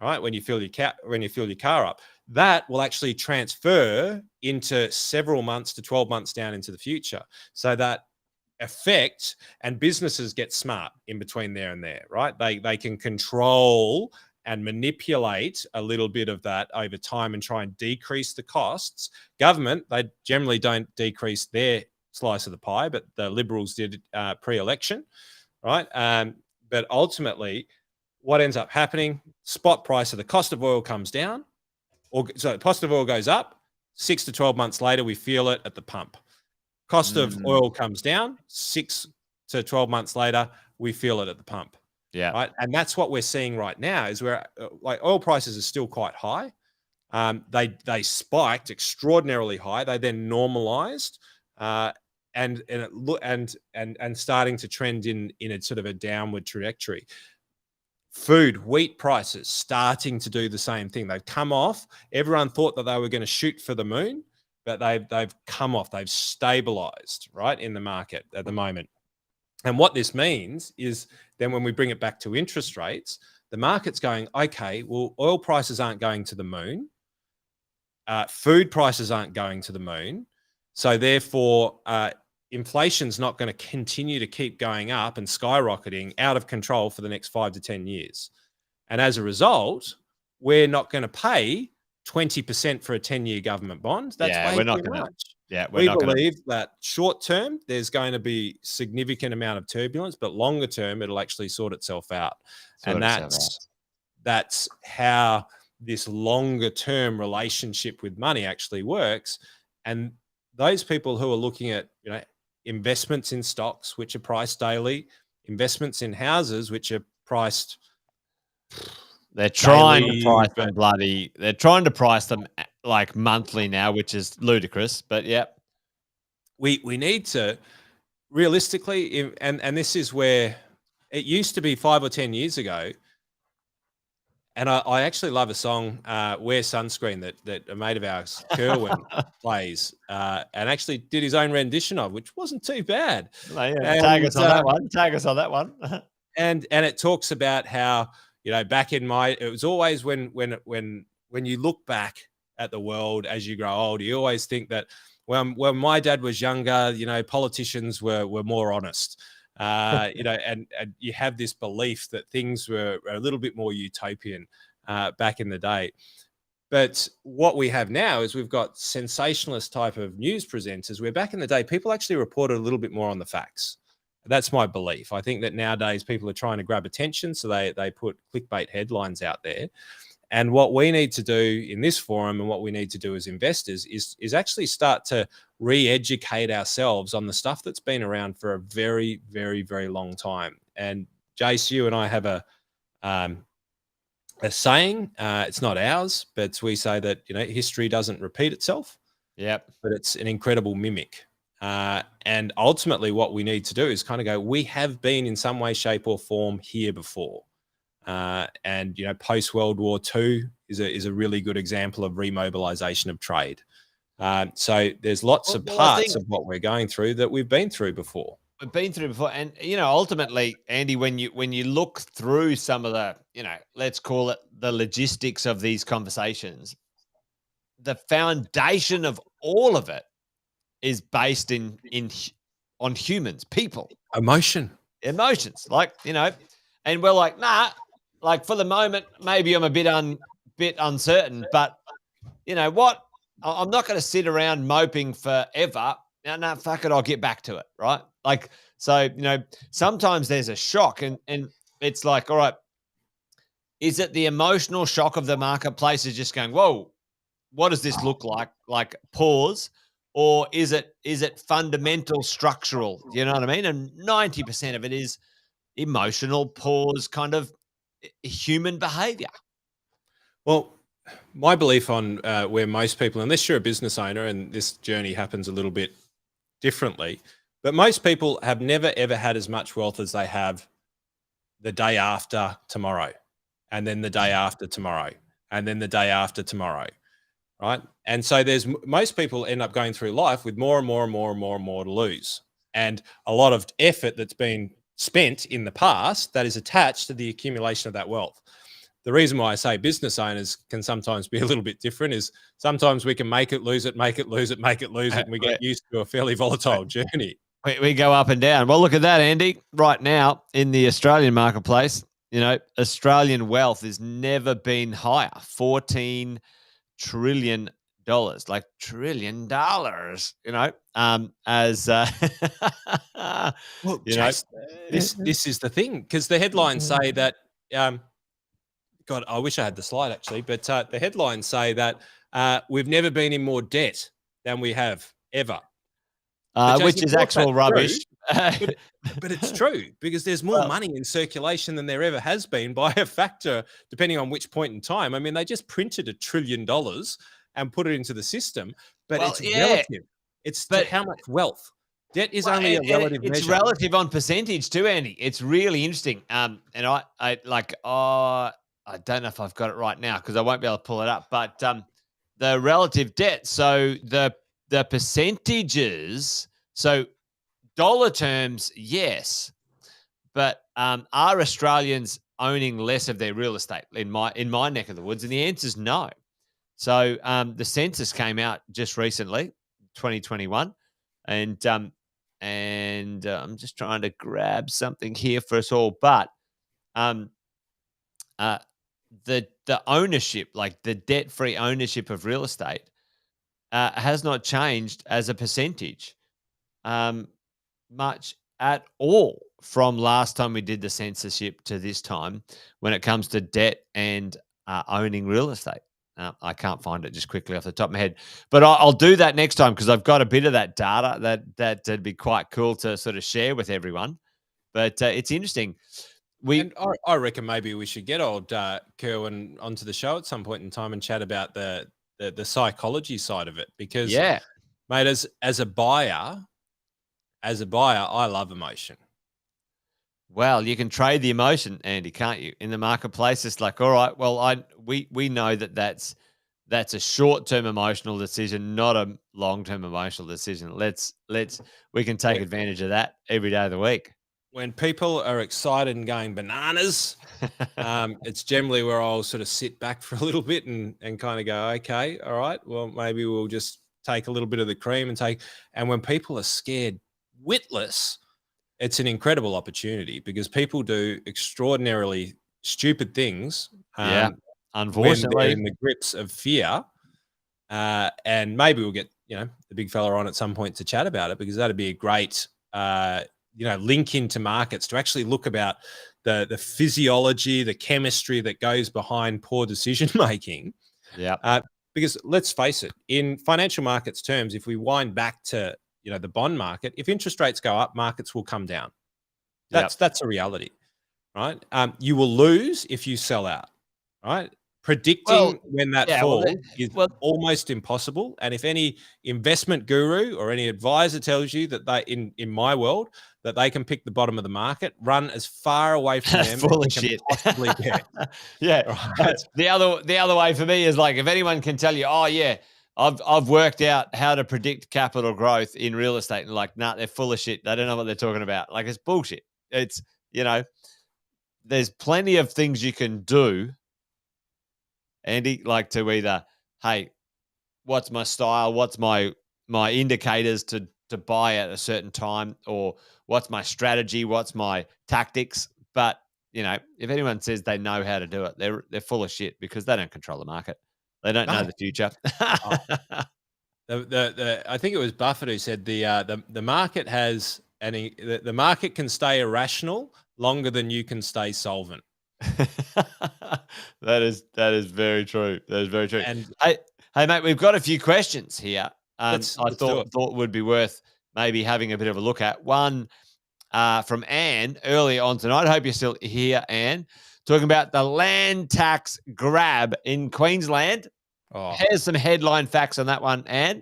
Right. When you fill your car up, that will actually transfer into several months to 12 months down into the future. So that effect, and businesses get smart in between there and there, right? They can control and manipulate a little bit of that over time and try and decrease the costs. Government, they generally don't decrease their slice of the pie, but the Liberals did pre-election, right? But ultimately, what ends up happening, spot price of the cost of oil comes down, so the cost of oil goes up, 6 to 12 months later, we feel it at the pump. Cost of oil comes down, 6 to 12 months later, we feel it at the pump. Yeah. Right. And that's what we're seeing right now, is where like oil prices are still quite high. They spiked extraordinarily high. They then normalized and starting to trend in a sort of a downward trajectory. Wheat prices starting to do the same thing. They've come off. Everyone thought that they were going to shoot for the moon, but they've come off. They've stabilized, right, in the market at the moment. And what this means is then when we bring it back to interest rates, the market's going, okay, well, oil prices aren't going to the moon. Food prices aren't going to the moon. So therefore, inflation's not going to continue to keep going up and skyrocketing out of control for the next 5 to 10 years. And as a result, we're not going to pay 20% for a 10-year government bond. That's way too much. We believe that short term, there's going to be significant amount of turbulence, but longer term, it'll actually sort itself out. That's how this longer term relationship with money actually works. And those people who are looking at, investments in stocks, which are priced daily, investments in houses, which are priced. They're trying to price them they're trying to price them like monthly now, which is ludicrous, but yeah. We need to realistically, and this is where it used to be 5 or 10 years ago. And I actually love a song, Wear Sunscreen, that a mate of ours, Kerwin, plays, and actually did his own rendition of, which wasn't too bad. Tag us on that one. And it talks about how, back in it was always when you look back at the world as you grow old, you always think that, when my dad was younger, politicians were more honest. And you have this belief that things were a little bit more utopian back in the day. But what we have now is we've got sensationalist type of news presenters, where back in the day, people actually reported a little bit more on the facts. That's my belief. I think that nowadays people are trying to grab attention, so they put clickbait headlines out there. And what we need to do in this forum, and what we need to do as investors, is actually start to re-educate ourselves on the stuff that's been around for a very, very, very long time. And Jace, you and I have a saying. It's not ours, but we say that history doesn't repeat itself. Yep. But it's an incredible mimic. And ultimately, what we need to do is kind of go, we have been in some way, shape, or form here before. And post World War II is a really good example of remobilization of trade. So there's lots of parts of what we're going through that we've been through before. And ultimately, Andy, when you look through some of the, let's call it the logistics of these conversations, the foundation of all of it is based on humans, people, emotions, and we're like, nah. Like, for the moment, maybe I'm a bit uncertain, but you know what? I'm not going to sit around moping forever. No, fuck it, I'll get back to it, right? Like, so, sometimes there's a shock, and it's like, all right, is it the emotional shock of the marketplace is just going, whoa, what does this look like? Like, pause, or is it fundamental, structural? Do you know what I mean? And 90% of it is emotional, pause, kind of human behavior. Well, my belief on where most people, unless you're a business owner, and this journey happens a little bit differently, but most people have never, ever had as much wealth as they have the day after tomorrow, and then the day after tomorrow, and then the day after tomorrow, right? And so most people end up going through life with more and more and more and more and more to lose, and a lot of effort that's been spent in the past that is attached to the accumulation of that wealth. The reason why I say business owners can sometimes be a little bit different is sometimes we can make it, lose it, make it, lose it, make it, lose it, and we get used to a fairly volatile journey. We go up and down. Well, look at that, Andy. Right now in the Australian marketplace, Australian wealth has never been higher. $14 trillion, like $1 trillion, well, this is the thing, because the headlines say that, God, I wish I had the slide actually, but the headlines say that we've never been in more debt than we have ever. Which is actual rubbish. But it's true, because there's more money in circulation than there ever has been by a factor, depending on which point in time. I mean, they just printed $1 trillion and put it into the system, but it's relative. It's how much wealth. Debt is only a relative measure. It's relative on percentage too, Andy. It's really interesting. And I don't know if I've got it right now because I won't be able to pull it up, but the relative debt. So the the percentages, so dollar terms, yes, but are Australians owning less of their real estate in my neck of the woods? And the answer is no. So the census came out just recently, 2021, and I'm just trying to grab something here for us all, but um, uh, the ownership, like the debt free ownership of real estate, has not changed as a percentage um, much at all from last time we did the censorship to this time when it comes to debt and owning real estate. I can't find it just quickly off the top of my head, but I'll do that next time because I've got a bit of that data that'd be quite cool to sort of share with everyone. But it's interesting. And I reckon maybe we should get old Kerwin onto the show at some point in time and chat about the psychology side of it. Because, Yeah. mate, as a buyer, I love emotion. Well, you can trade the emotion, Andy, can't you? In the marketplace, it's like, all right, well, we know that's a short-term emotional decision, not a long-term emotional decision. We can take advantage of that every day of the week. When people are excited and going bananas, it's generally where I'll sort of sit back for a little bit and kind of go, okay, all right, well, maybe we'll just take a little bit of the cream and when people are scared witless, it's an incredible opportunity because people do extraordinarily stupid things Yeah, when they're unfortunately. in the grips of fear. And maybe we'll get, the big fella on at some point to chat about it because that'd be a great link into markets to actually look about the physiology, the chemistry that goes behind poor decision making. Yeah. Because let's face it, in financial markets terms, if we wind back to the bond market, if interest rates go up, markets will come down. That's a reality, right? You will lose if you sell out, right? Predicting when that falls is almost impossible. And if any investment guru or any advisor tells you that they, in my world, that they can pick the bottom of the market, run as far away from them full as of you shit. can possibly get. Yeah, Right? the other way for me is like if anyone can tell you, oh yeah, I've worked out how to predict capital growth in real estate, and like, nah, they're full of shit. They don't know what they're talking about. Like it's bullshit. It's there's plenty of things you can do, Andy, like to either, hey, what's my style? What's my indicators to buy at a certain time, or what's my strategy? What's my tactics? But if anyone says they know how to do it, they're full of shit because they don't control the market. They don't know the future. I think it was Buffett who said the market has the market can stay irrational longer than you can stay solvent. That is very true. That is very true. And hey, mate, we've got a few questions here. I thought would be worth maybe having a bit of a look at. One from Anne earlier on tonight. I hope you're still here, Anne. Talking about the land tax grab in Queensland. Here's some headline facts on that one, Anne.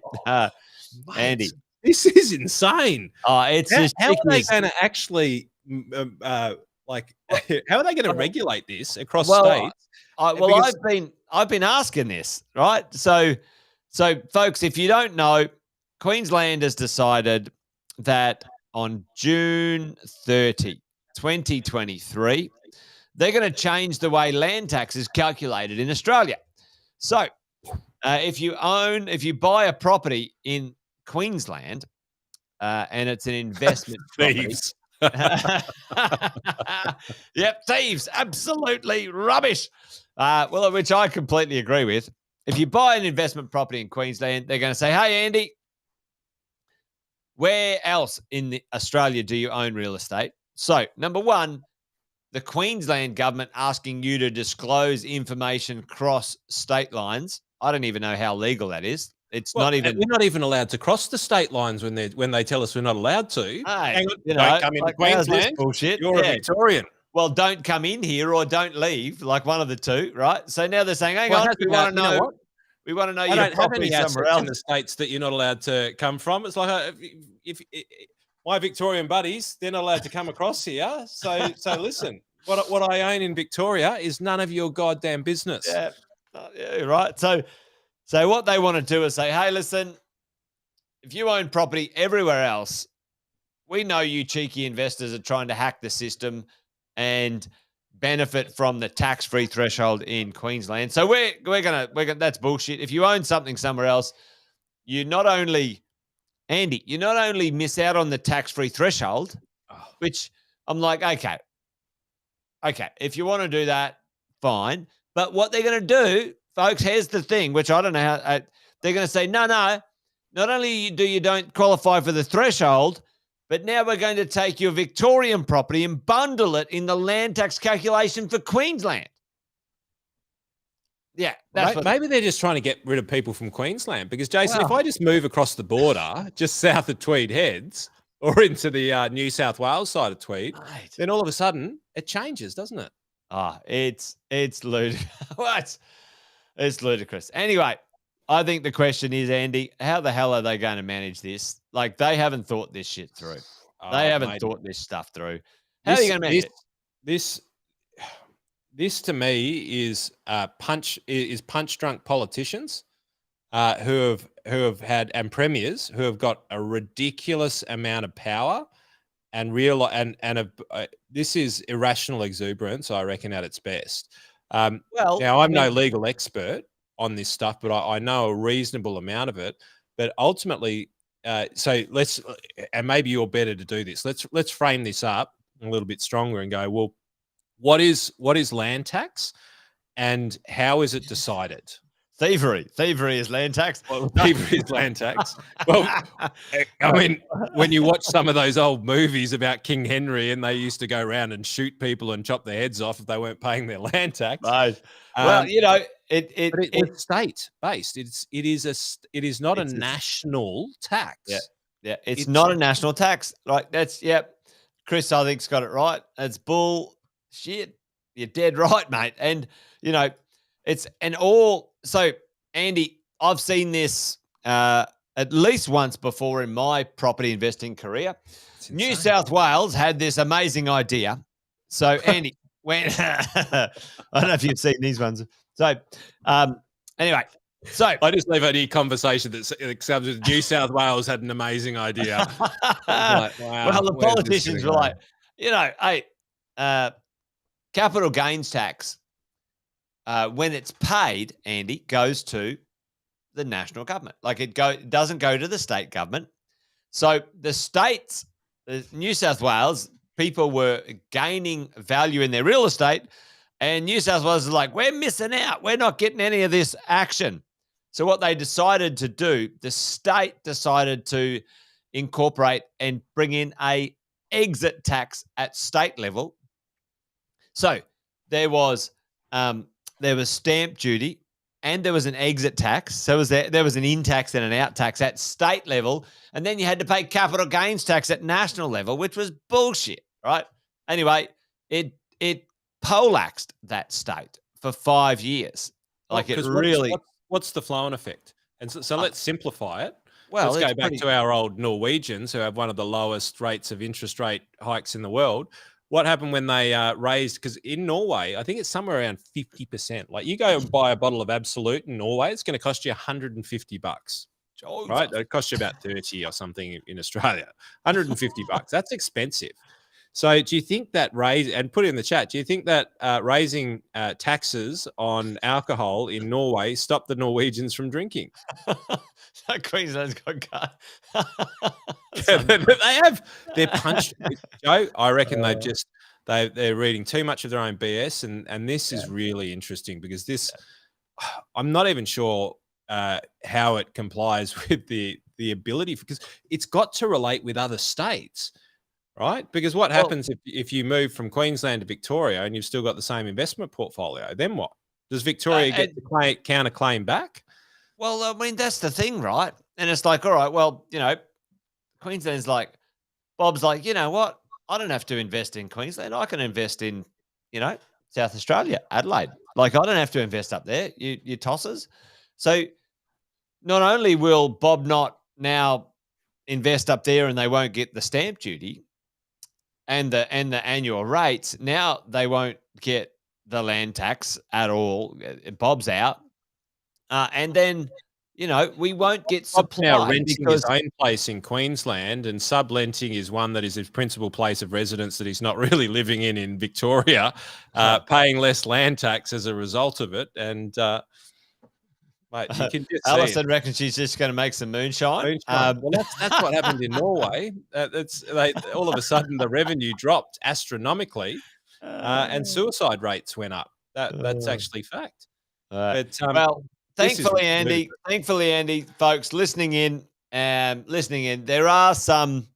Andy, this is insane. It's how are they going to actually how are they going to regulate this across states? I've been asking this, right? So folks, if you don't know, Queensland has decided that on June 30, 2023, they're going to change the way land tax is calculated in Australia. So if you buy a property in Queensland and it's an investment property. Yep, thieves, absolutely rubbish. Which I completely agree with. If you buy an investment property in Queensland, they're going to say, hey, Andy, where else in Australia do you own real estate? So, number one, the Queensland government asking you to disclose information cross state lines. I don't even know how legal that is. We're not even allowed to cross the state lines when they tell us we're not allowed to. Hey, hang on, don't come into Queensland. Bullshit. You're a Victorian. Well, don't come in here or don't leave, like one of the two, right? So now they're saying, hang on, we want to know. We want to know your property somewhere else in the states that you're not allowed to come from. It's like if my Victorian buddies, they're not allowed to come across here. So listen, what I own in Victoria is none of your goddamn business. Yeah, right. So what they want to do is say, hey, listen, if you own property everywhere else, we know you cheeky investors are trying to hack the system and benefit from the tax-free threshold in Queensland. So we're gonna that's bullshit. If you own something somewhere else, you not only Andy, you not only miss out on the tax-free threshold, Oh, which I'm like, okay, if you want to do that, fine. But what they're going to do, folks, here's the thing, which I don't know how they're going to say, no, not only do you don't qualify for the threshold, but now we're going to take your Victorian property and bundle it in the land tax calculation for Queensland. Yeah, that's what. maybe they're just trying to get rid of people from Queensland because, Jason, if Well, I just move across the border just south of Tweed Heads or into the New South Wales side of Tweed, mate. then all of a sudden it changes, doesn't it? It's ludicrous. What? It's ludicrous. Anyway, I think the question is, Andy, how the hell are they going to manage this? Like, they haven't thought this shit through. They Oh, haven't mate, thought this stuff through. How are you this going to manage this it? this this to me is punch drunk politicians who have had and premiers who have got a ridiculous amount of power and real this is irrational exuberance, I reckon, at its best. Well, Now, I I'm no mean, legal expert on this stuff, but I know a reasonable amount of it. But ultimately, so let's and maybe you're better to do this. Let's frame this up a little bit stronger and go, well, what is land tax and how is it decided? thievery. Thievery is land tax. Well, No. thievery is land tax. Well, I mean, when you watch some of those old movies about King Henry and they used to go around and shoot people and chop their heads off if they weren't paying their land tax. Right. Well, Um, you know, it but it it it's state based. It is not a it's a s national yeah, tax. yeah, it's It's not a national tax. Like, that's yep. Chris, I think's got it right. It's bullshit. You're dead right, mate. And you know, it's and all so Andy, I've seen this at least once before in my property investing career. it's New insane. South Wales had this amazing idea. So, Andy, when I don't know if you've seen these ones. So, um, anyway, so I just leave any conversation that sounds New South Wales had an amazing idea. It's like, well, wow, the where's this going politicians to were go? like, hey, uh, capital gains tax, when it's paid, Andy, goes to the national government. Like, it doesn't go to the state government. So the states, New South Wales, people were gaining value in their real estate, and New South Wales is like, we're missing out. We're not getting any of this action. So what they decided to do, the state decided to incorporate and bring in a exit tax at state level. So there was um, there was stamp duty and there was an exit tax. So there was an in tax and an out tax at state level, and then you had to pay capital gains tax at national level, which was bullshit, right? Anyway, it poleaxed that state for 5 years. Well, Like, it because really, what's the flow and effect? And so uh, let's simplify it. well, Let's it's go back pretty. to our old Norwegians who have one of the lowest rates of interest rate hikes in the world. What happened when they raised? Because in Norway, I think it's somewhere around 50%. Like you go and buy a bottle of Absolute in Norway, it's going to cost you $150, right? Jesus. It cost you about 30 or something in Australia. $150. That's expensive. So, do you think that and put it in the chat, do you think that raising taxes on alcohol in Norway stopped the Norwegians from drinking? Queensland's got cut. They have, they're punched. Joe, I reckon they're reading too much of their own BS. And this is really interesting because I'm not even sure how it complies with the ability, because it's got to relate with other states. Right? Because what Well, happens if you move from Queensland to Victoria and you've still got the same investment portfolio? Then what? Does Victoria get and to counter claim back? well, I mean, that's the thing, right? And it's like, all right, well, Queensland's like, Bob's like, you know what? I don't have to invest in Queensland. I can invest in, South Australia, Adelaide. Like, I don't have to invest up there. You tossers. So not only will Bob not now invest up there and they won't get the stamp duty and the annual rates, now they won't get the land tax at all. Bob's out. And then we won't get Bob's now supply renting his because own place in Queensland, and subletting is one that is his principal place of residence that he's not really living in Victoria, paying less land tax as a result of it. And mate, you can just see it. Alison reckons she's just going to make some moonshine. Moonshine. Well, that's what happened in Norway. All of a sudden the revenue dropped astronomically, and suicide rates went up. That's uh, actually fact. uh, But well, this is thankfully, Andy, folks listening in, there are some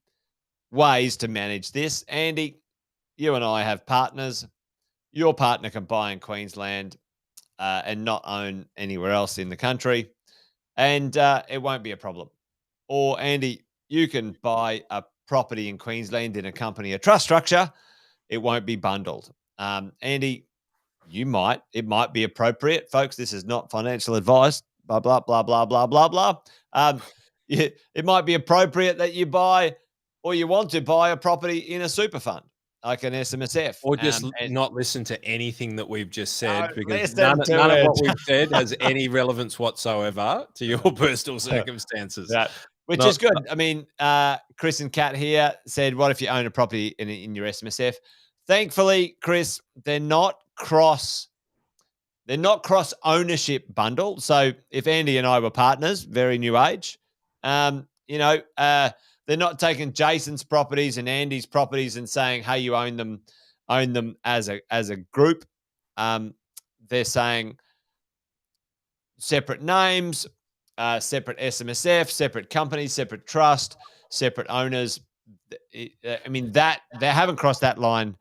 ways to manage this. Andy, you and I have partners. Your partner can buy in Queensland and not own anywhere else in the country, and it won't be a problem. Or, Andy, you can buy a property in Queensland in a company, a trust structure. It won't be bundled. Andy, it might be appropriate, folks. This is not financial advice, blah, blah, blah, blah, blah, blah, blah. It might be appropriate that you buy or you want to buy a property in a super fund, like an SMSF. or just not listen to anything that we've just said, because listen none of to what it. we've said has any relevance whatsoever to your personal circumstances. Yeah, which is good. I mean, Chris and Kat here said, "What if you own a property in your SMSF?" Thankfully, Chris, they're not cross ownership bundle. So if Andy and I were partners, very new age, they're not taking Jason's properties and Andy's properties and saying, "Hey, you own them as a group." They're saying separate names, separate SMSF, separate companies, separate trust, separate owners. I mean, that they haven't crossed that line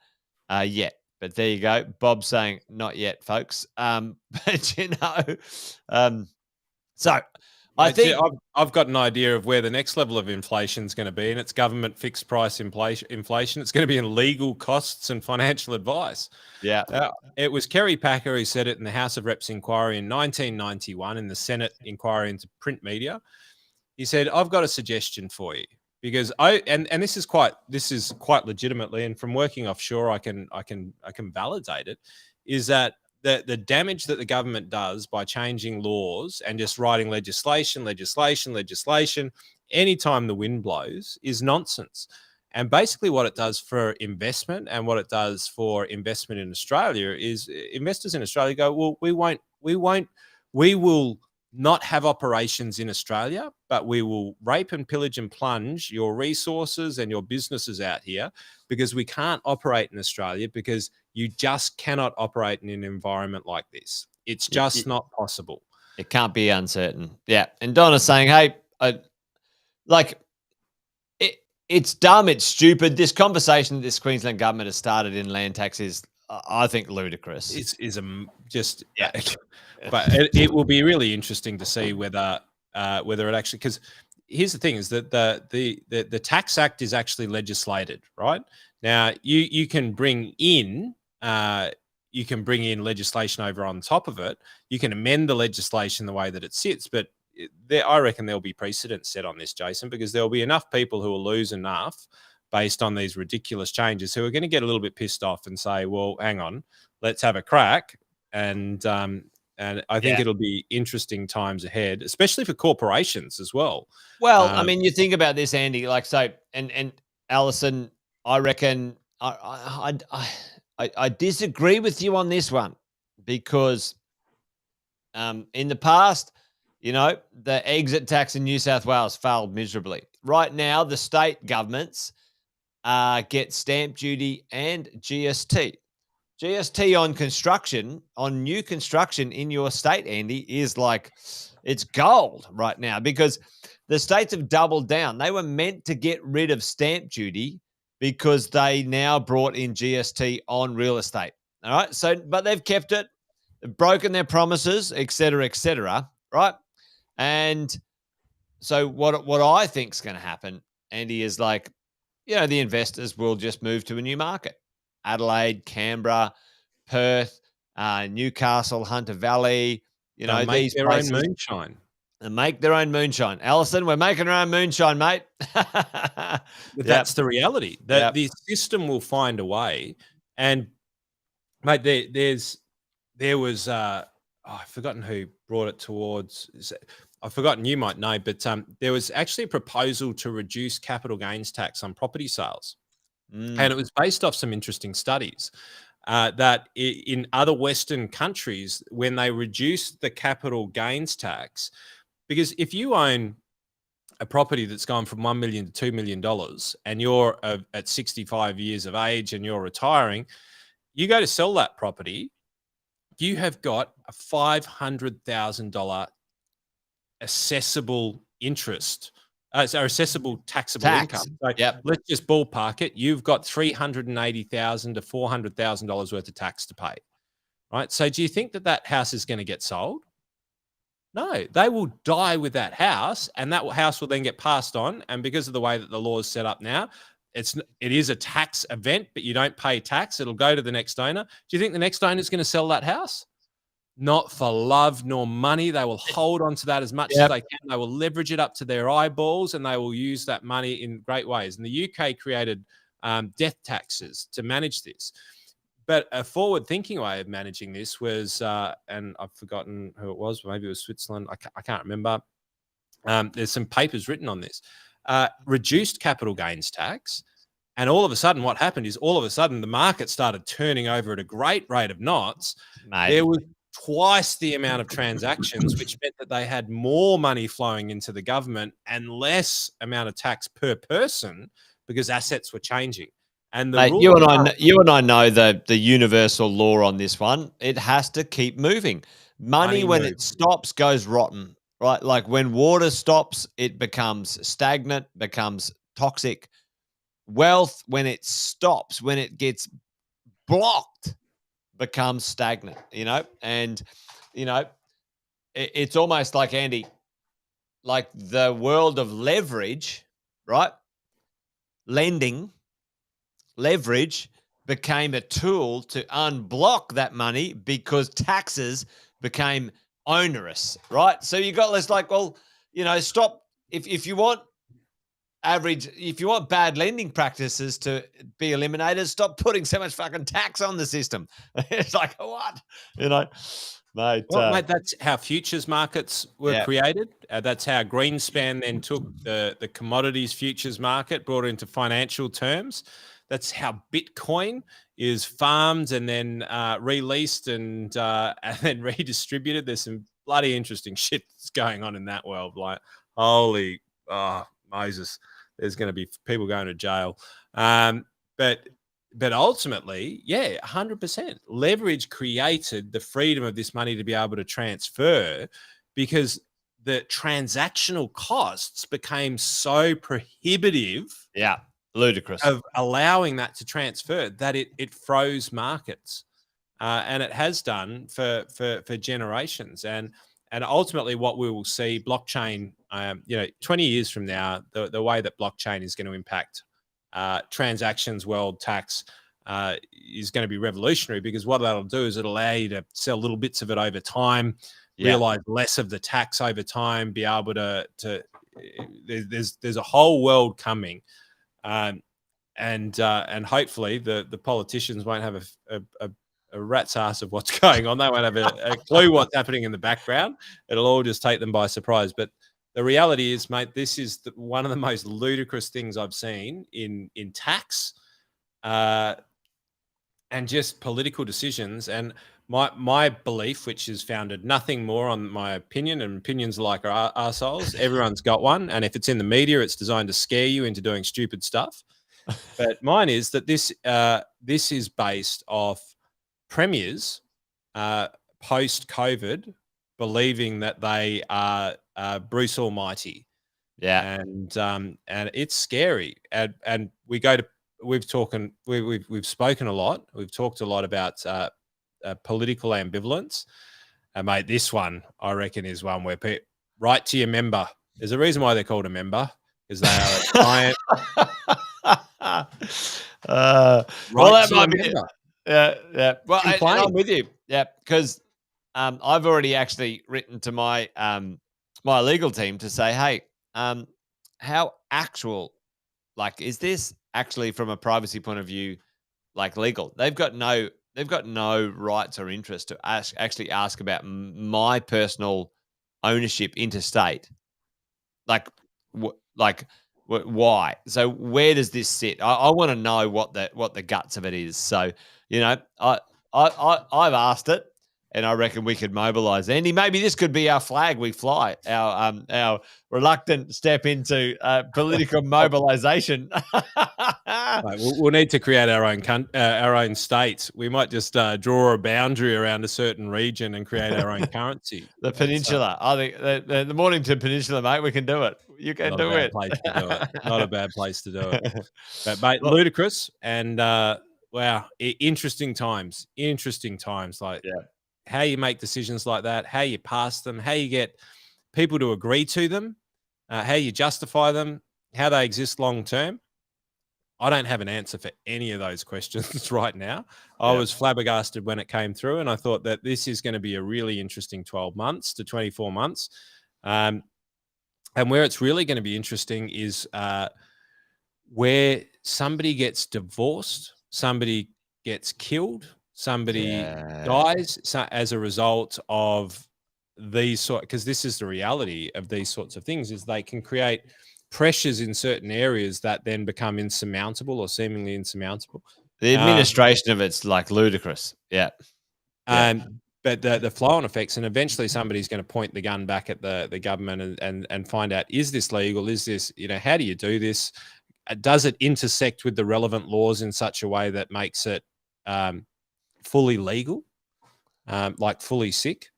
yet. But there you go. Bob's saying not yet, folks. But so I think I've got an idea of where the next level of inflation is going to be, and it's government fixed price inflation. It's going to be in legal costs and financial advice. Yeah. It was Kerry Packer who said it in the House of Reps inquiry in 1991, in the Senate inquiry into print media. He said, "I've got a suggestion for you." Because this is quite legitimately, and from working offshore, I can validate it, is that the damage that the government does by changing laws and just writing legislation anytime the wind blows is nonsense. And basically what it does for investment and what it does for investment in Australia is investors in Australia go, well, we will not have operations in Australia, but we will rape and pillage and plunge your resources and your businesses out here, because we can't operate in Australia because you just cannot operate in an environment like this. It's just not possible. It can't be uncertain. Yeah. And Donna's saying, hey, it's dumb. It's stupid. This conversation that this Queensland government has started in land tax is, I think, ludicrous. But it will be really interesting to see whether it actually, because here's the thing, is that the Tax Act is actually legislated, right? Now you can bring in legislation over on top of it. You can amend the legislation the way that it sits, but I reckon there'll be precedent set on this, Jason, because there'll be enough people who will lose enough based on these ridiculous changes who are going to get a little bit pissed off and say, well, hang on, let's have a crack. And I think it'll be interesting times ahead, especially for corporations as well. Well, I mean, you think about this, Andy, and Alison, I reckon I disagree with you on this one, because in the past, the exit tax in New South Wales failed miserably. Right now, the state governments get stamp duty and GST. GST on construction, on new construction in your state, Andy, is it's gold right now, because the states have doubled down. They were meant to get rid of stamp duty because they now brought in GST on real estate. All right. So, but they've kept it, they've broken their promises, et cetera, right? And so what I think is going to happen, Andy, is the investors will just move to a new market. Adelaide, Canberra, Perth, Newcastle, Hunter Valley, these their places, own moonshine. And make their own moonshine. Alison, we're making our own moonshine, mate. That's the reality. That the system will find a way. And mate, there was I've forgotten who brought it towards. I've forgotten, you might know, but there was actually a proposal to reduce capital gains tax on property sales. And Mm, it was based off some interesting studies that in other Western countries, when they reduced the capital gains tax, because if you own a property that's gone from $1 million to $2 million and you're at 65 years of age and you're retiring, you go to sell that property, you have got a $500,000 assessable interest, so accessible taxable income. tax. So Yep. let's just ballpark it. You've got $380,000 to $400,000 worth of tax to pay, right? So do you think that that house is going to get sold? No, they will die with that house, and that house will then get passed on. And because of the way that the law is set up now, it is a tax event, but you don't pay tax. It'll go to the next owner. Do you think the next owner is going to sell that house? Not for love nor money. They will hold on to that as much as Yep. they can. They will leverage it up to their eyeballs, and they will use that money in great ways. And the UK created death taxes to manage this. But a forward-thinking way of managing this was, and I've forgotten who it was. Maybe it was Switzerland. I can't remember. There's some papers written on this. Reduced capital gains tax, and all of a sudden, what happened is all of a sudden the market started turning over at a great rate of knots. Mate. There was twice the amount of transactions, which meant that they had more money flowing into the government and less amount of tax per person because assets were changing. And the Mate, rule of thumb, you and I know the universal law on this one. It has to keep moving. Money, money when moves. it stops, goes rotten, right? Like when water stops, it becomes stagnant, becomes toxic. Wealth, when it stops, when it gets blocked, becomes stagnant, And, you know, it's almost like, Andy, like the world of leverage, right? Lending, leverage became a tool to unblock that money because taxes became onerous, right? So you got this like, well, stop if you want if you want bad lending practices to be eliminated, stop putting so much fucking tax on the system. It's like, what? You know, mate. Well, mate, that's how futures markets were Yeah. created. That's how Greenspan then took the commodities futures market, brought it into financial terms. That's how Bitcoin is farmed and then released and then redistributed. There's some bloody interesting shit that's going on in that world. Like, holy Moses, there's going to be people going to jail. But ultimately, yeah, 100%. Leverage created the freedom of this money to be able to transfer because the transactional costs became so prohibitive. Yeah. Ludicrous. Of allowing that to transfer that it froze markets. And it has done for generations. And ultimately what we will see, blockchain, 20 years from now, the way that blockchain is going to impact transactions, world tax, is going to be revolutionary because what that'll do is it'll allow you to sell little bits of it over time, realize less of the tax over time, be able to there's a whole world coming. And hopefully the politicians won't have a rat's ass of what's going on. They won't have a clue what's happening in the background. It'll all just take them by surprise. But the reality is, mate, this is one of the most ludicrous things I've seen in tax and just political decisions. And my belief, which is founded nothing more on my opinion, and opinions like our arseholes, everyone's got one. And if it's in the media, it's designed to scare you into doing stupid stuff. But mine is that this is based off premiers post-COVID believing that they are Bruce Almighty. Yeah. And it's scary. And we've spoken a lot. We've talked a lot about political ambivalence. And mate, this one I reckon is one where write to your member. There's a reason why they're called a member, because they are a giant. Well, that might be. Yeah. Well, and I'm with you. Yeah, because I've already actually written to my my legal team to say, hey, how actual, like, is this actually from a privacy point of view, like legal? They've got no they've got no rights or interest to actually ask about my personal ownership interstate. Like, why? So where does this sit? I want to know what the guts of it is. So I've asked it, and I reckon we could mobilise. Andy, maybe this could be our flag we fly. Our reluctant step into political mobilisation. Right, we'll need to create our own states. We might just draw a boundary around a certain region and create our own currency. The That's peninsula. I think the Mornington Peninsula, mate. We can do it. You can not a do bad it. place to do it. Not a bad place to do it. But mate, Look, ludicrous and wow, interesting times. Interesting times. Like yeah. how you make decisions like that, how you pass them, how you get people to agree to them, how you justify them, how they exist long term. I don't have an answer for any of those questions right now. I Yeah. was flabbergasted when it came through, and I thought that this is going to be a really interesting 12 months to 24 months. And where it's really going to be interesting is where somebody gets divorced, somebody gets killed, somebody dies as a result of these because this is the reality of these sorts of things is they can create pressures in certain areas that then become insurmountable or seemingly insurmountable. The administration of it's like ludicrous. Yeah. But the flow-on effects, and eventually somebody's going to point the gun back at the government and find out, is this legal? Is this, how do you do this? Does it intersect with the relevant laws in such a way that makes it fully legal, like fully sick?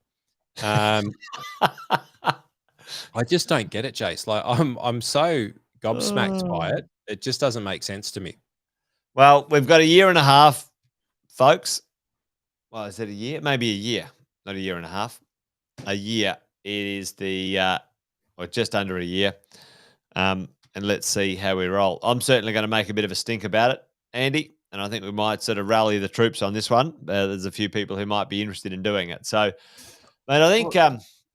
I just don't get it, Jace. Like I'm so gobsmacked by it. It just doesn't make sense to me. Well, we've got a year and a half, folks. Well, is it a year? Maybe a year, not a year and a half. A year. It is or just under a year. And let's see how we roll. I'm certainly going to make a bit of a stink about it, Andy, and I think we might sort of rally the troops on this one. There's a few people who might be interested in doing it. So, mate, I think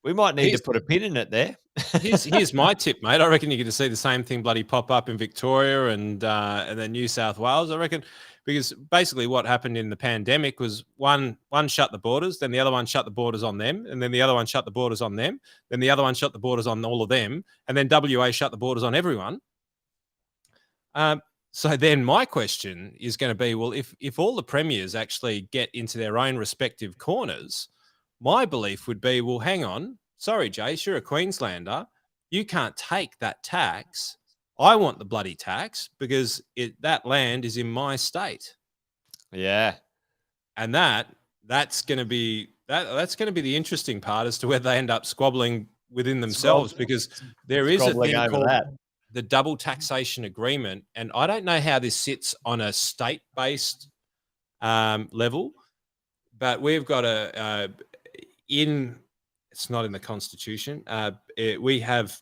we might need to put a pin in it there. Here's my tip, mate. I reckon you're going to see the same thing bloody pop up in Victoria and then New South Wales. I reckon because basically what happened in the pandemic was one shut the borders, then the other one shut the borders on them, and then the other one shut the borders on them, then the other one shut the borders on all of them, and then WA shut the borders on everyone. So then my question is going to be, well, if all the premiers actually get into their own respective corners, my belief would be, well, hang on. Sorry, Jace, you're a Queenslander. You can't take that tax. I want the bloody tax because that land is in my state. Yeah. And that's going to be that's going to be the interesting part as to where they end up squabbling within themselves, because there is a thing called the double taxation agreement. And I don't know how this sits on a state-based level, but we've got it's not in the Constitution. We have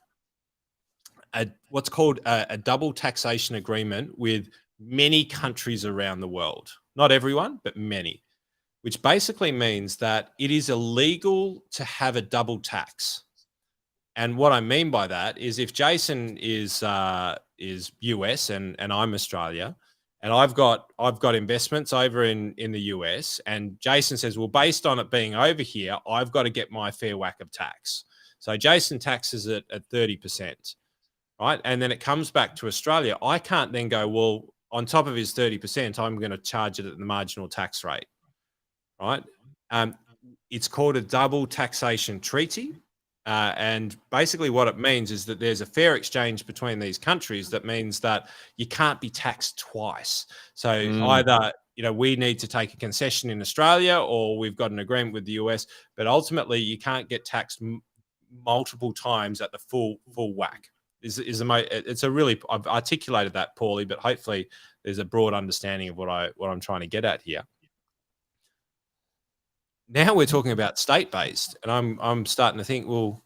what's called a double taxation agreement with many countries around the world. Not everyone, but many, which basically means that it is illegal to have a double tax. And what I mean by that is if Jason is US and I'm Australia, and I've got investments over in the US, and Jason says, well, based on it being over here, I've got to get my fair whack of tax. So Jason taxes it at 30%, right? And then it comes back to Australia. I can't then go, well, on top of his 30%, I'm going to charge it at the marginal tax rate, right? It's called a double taxation treaty. And basically what it means is that there's a fair exchange between these countries. That means that you can't be taxed twice. So either, we need to take a concession in Australia, or we've got an agreement with the US, but ultimately you can't get taxed multiple times at the full whack. It's a really, I've articulated that poorly, but hopefully there's a broad understanding of what I'm trying to get at here. Now we're talking about state-based, and I'm starting to think, well,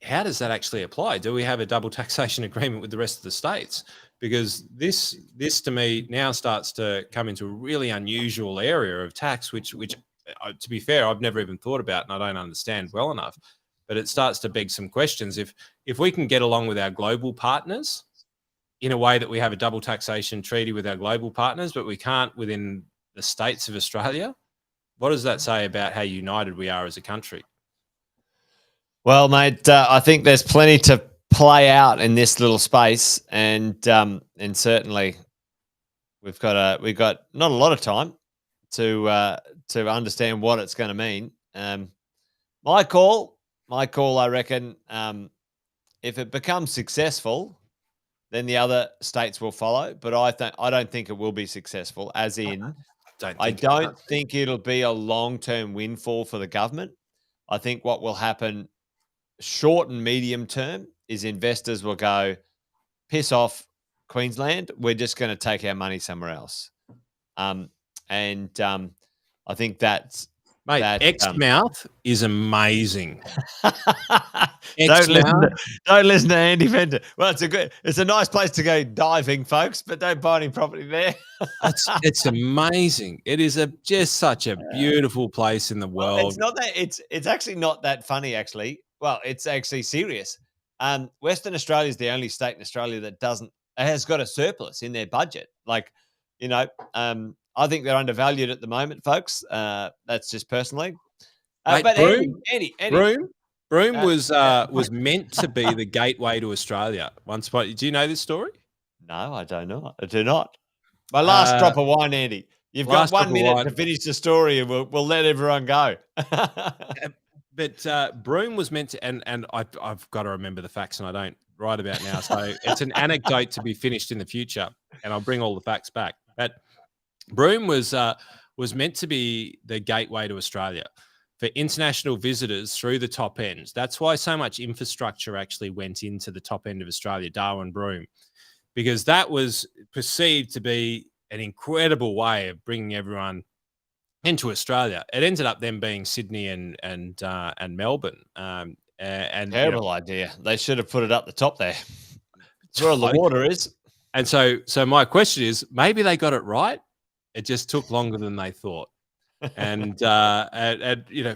how does that actually apply? Do we have a double taxation agreement with the rest of the states? Because this to me now starts to come into a really unusual area of tax, which to be fair, I've never even thought about and I don't understand well enough. But it starts to beg some questions. If we can get along with our global partners in a way that we have a double taxation treaty with our global partners, but we can't within the states of Australia, what does that say about how united we are as a country? Well, mate, I think there's plenty to play out in this little space, and certainly we've got not a lot of time to understand what it's going to mean. My call, I reckon, if it becomes successful, then the other states will follow. But I don't think it will be successful. As in, I don't think it'll be a long-term windfall for the government. I think what will happen short and medium term is investors will go, piss off Queensland. We're just going to take our money somewhere else. I think that's Mate, that. Exmouth is amazing. Don't listen to Andy Fender. Well, it's a nice place to go diving, folks, but don't buy any property there. It's amazing. It is just such a beautiful place in the world. Well, it's not that it's actually not that funny, actually. Well, it's actually serious. Western Australia is the only state in Australia that has got a surplus in their budget. Like, I think they're undervalued at the moment, folks. That's just personally. Mate, But Broome, Andy. Broome was meant to be the gateway to Australia. Once upon, do you know this story? No, I don't know. I do not. My last drop of wine, Andy. You've got 1 minute to finish the story, and we'll let everyone go. But Broome was meant to, and I've got to remember the facts, and I don't right about now. So it's an anecdote to be finished in the future, and I'll bring all the facts back. But Broome was meant to be the gateway to Australia for international visitors through the top ends. That's why so much infrastructure actually went into the top end of Australia, Darwin, Broome, because that was perceived to be an incredible way of bringing everyone into Australia. It ended up then being Sydney and Melbourne. Terrible idea. They should have put it up the top there. It's where all the water is. And so my question is, maybe they got it right. It just took longer than they thought. And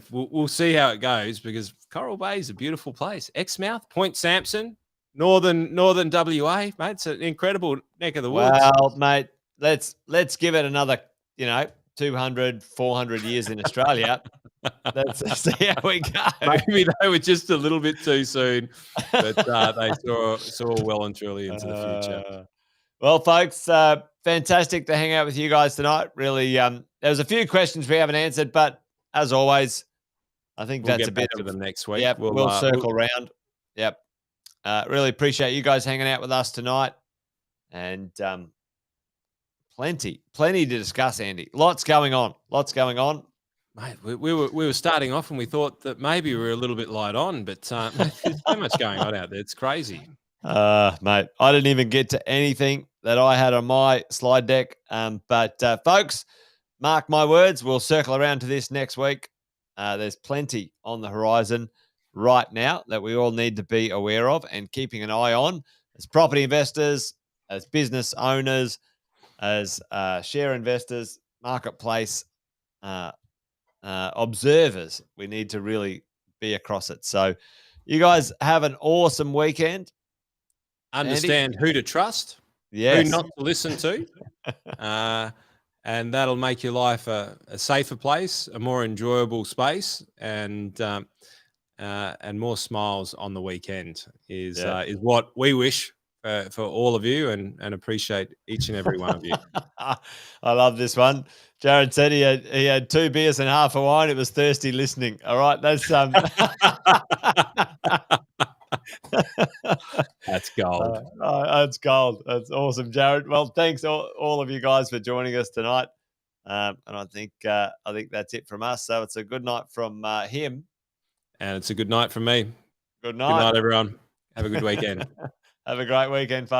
we'll see how it goes, because Coral Bay is a beautiful place. Exmouth, Point Sampson, northern WA, mate. It's an incredible neck of the woods. Well, mate, let's give it another 200, 400 years in Australia. Let's see how we go. Maybe they were just a little bit too soon, but they saw well and truly into the future. Well, folks, fantastic to hang out with you guys tonight. Really, there's a few questions we haven't answered, but as always, I think we'll that's a bit of them next week. Yep, we'll circle around. Yep. Really appreciate you guys hanging out with us tonight, and plenty to discuss, Andy. Lots going on. Mate, we were starting off and we thought that maybe we were a little bit light on, but there's so much going on out there. It's crazy. Mate, I didn't even get to anything that I had on my slide deck. But folks, mark my words, we'll circle around to this next week. There's plenty on the horizon right now that we all need to be aware of and keeping an eye on as property investors, as business owners, as share investors, marketplace observers. We need to really be across it. So you guys have an awesome weekend. Understand Andy? Who to trust, yes. Who not to listen to, and that'll make your life a safer place, a more enjoyable space, and more smiles on the weekend is what we wish for all of you, and appreciate each and every one of you. I love this one. Jared said he had 2 beers and half a wine. It was thirsty listening. All right, that's That's gold. That's gold. That's awesome, Jared. Well, thanks all of you guys for joining us tonight. And I think that's it from us. So it's a good night from him, and it's a good night from me. Good night. Good night, everyone. Have a good weekend. Have a great weekend, folks.